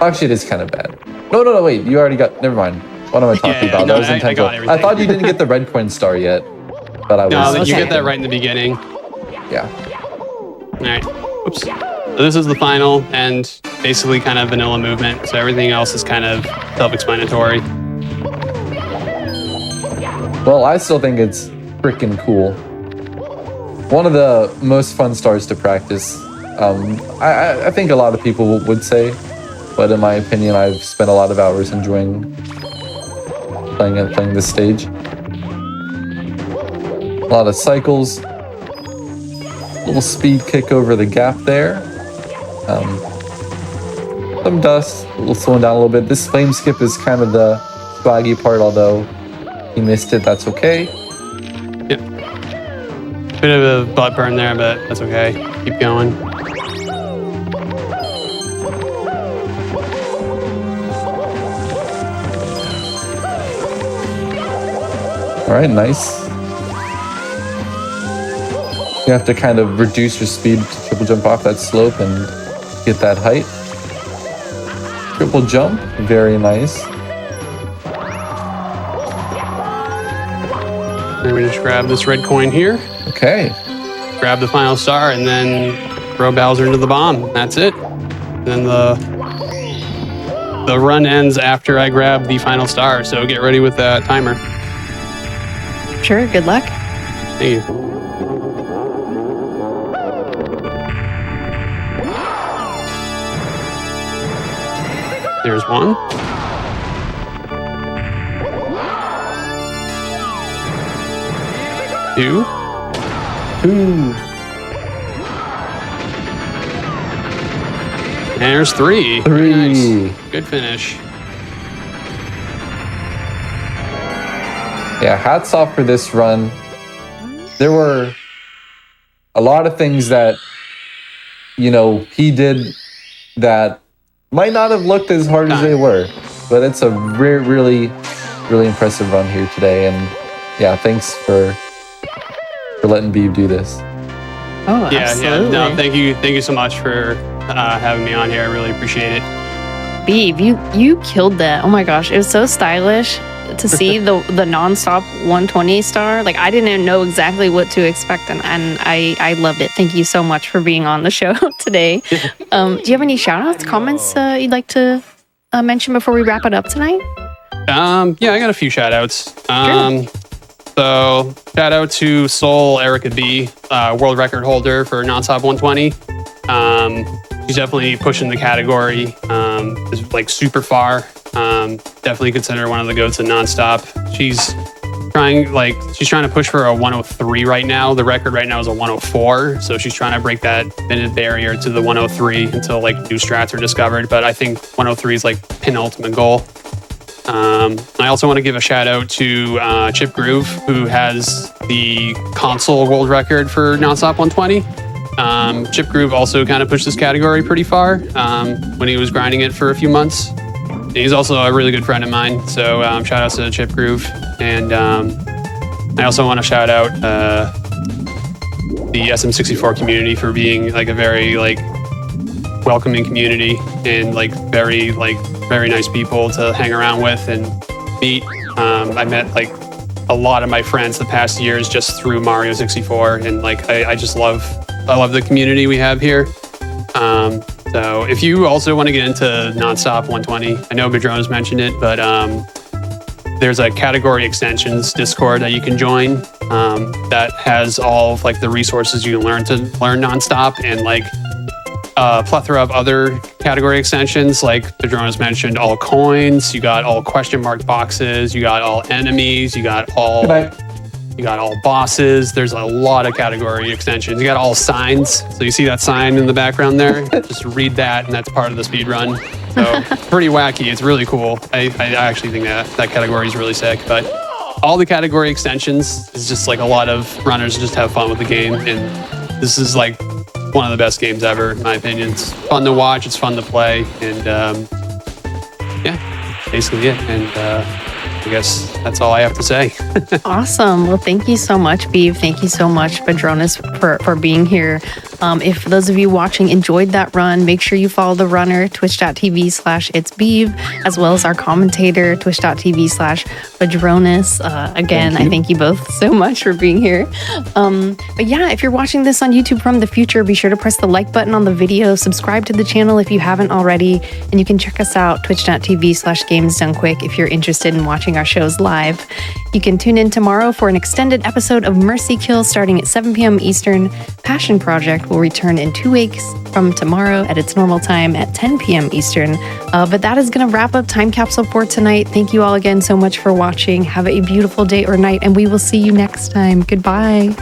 Actually, it is kind of bad. No, wait, you already got. Never mind. What am I talking about? That was intentional. I thought you didn't get the red coin star yet, but I was. No, you get that right in the beginning. Yeah. All right. Oops. So this is the final and basically kind of vanilla movement. So everything else is kind of self-explanatory. Well, I still think it's freaking cool. One of the most fun stars to practice. I think a lot of people would say. but in my opinion, I've spent a lot of hours enjoying playing this stage. A lot of cycles, little speed kick over the gap there. Some dust, a little slowing down a little bit. This flame skip is kind of the swaggy part, although he missed it, that's okay. Yep. Bit of a butt burn there, but that's okay. Keep going. All right, nice. You have to kind of reduce your speed to triple jump off that slope and get that height. Triple jump, very nice. Then we just grab this red coin here, Okay. grab the final star, and then throw Bowser into the bomb. That's it. And then the run ends after I grab the final star, so get ready with that timer. Sure, good luck. Thank you. There's one. Two. And there's three. Nice. Good finish. Yeah, hats off for this run. There were a lot of things that, he did that might not have looked as hard as they were, but it's a really, really impressive run here today. And yeah, thanks for letting Beeb do this. Oh, absolutely. No, thank you so much for having me on here. I really appreciate it. Beeb, you killed that. Oh my gosh, it was so stylish to see the non-stop 120 star. Like, I didn't even know exactly what to expect, and I loved it. Thank you so much for being on the show today. Do you have any shout-outs, comments you'd like to mention before we wrap it up tonight? Yeah, I got a few shout-outs. Sure. So, shout out to Soul Erica B, world record holder for nonstop 120. She's definitely pushing the category. Is like super far. Definitely consider her one of the goats in nonstop. She's trying to push for a 103 right now. The record right now is a 104, so she's trying to break that minute barrier to the 103 until like new strats are discovered. But I think 103 is like penultimate goal. I also want to give a shout out to Chip Groove, who has the console world record for nonstop 120. Chip Groove also kind of pushed this category pretty far when he was grinding it for a few months. And he's also a really good friend of mine, so shout out to Chip Groove. And I also want to shout out the SM64 community for being like a very welcoming community and very nice people to hang around with and meet. I met a lot of my friends the past years just through Mario 64, and I love the community we have here. So if you also want to get into nonstop 120, I know Badrona's mentioned it, but there's a category extensions Discord that you can join that has all of the resources you can learn nonstop, and a plethora of other category extensions. Like Badrona's mentioned, all coins, you got all question mark boxes, you got all enemies, you got all bosses. There's a lot of category extensions. You got all signs. So you see that sign in the background there? Just read that, and that's part of the speed run. So pretty wacky. It's really cool. I actually think that category is really sick. But all the category extensions is just a lot of runners just have fun with the game. And this is one of the best games ever, in my opinion. It's fun to watch. It's fun to play. And yeah, basically it. And I guess that's all I have to say. Awesome. Well, thank you so much, Beeb. Thank you so much, Badronas, for being here. If those of you watching enjoyed that run, make sure you follow the runner, twitch.tv/itsbeeb, as well as our commentator, twitch.tv/Badronas. Again, I thank you both so much for being here. But yeah, if you're watching this on YouTube from the future, be sure to press the like button on the video, subscribe to the channel if you haven't already, and you can check us out, twitch.tv/gamesdonequick, if you're interested in watching our shows live. You can tune in tomorrow for an extended episode of Mercy Kill starting at 7 p.m. Eastern. Passion Project will return in 2 weeks from tomorrow at its normal time at 10 p.m. Eastern. But that is going to wrap up Time Capsule for tonight. Thank you all again so much for watching. Have a beautiful day or night, and we will see you next time. Goodbye.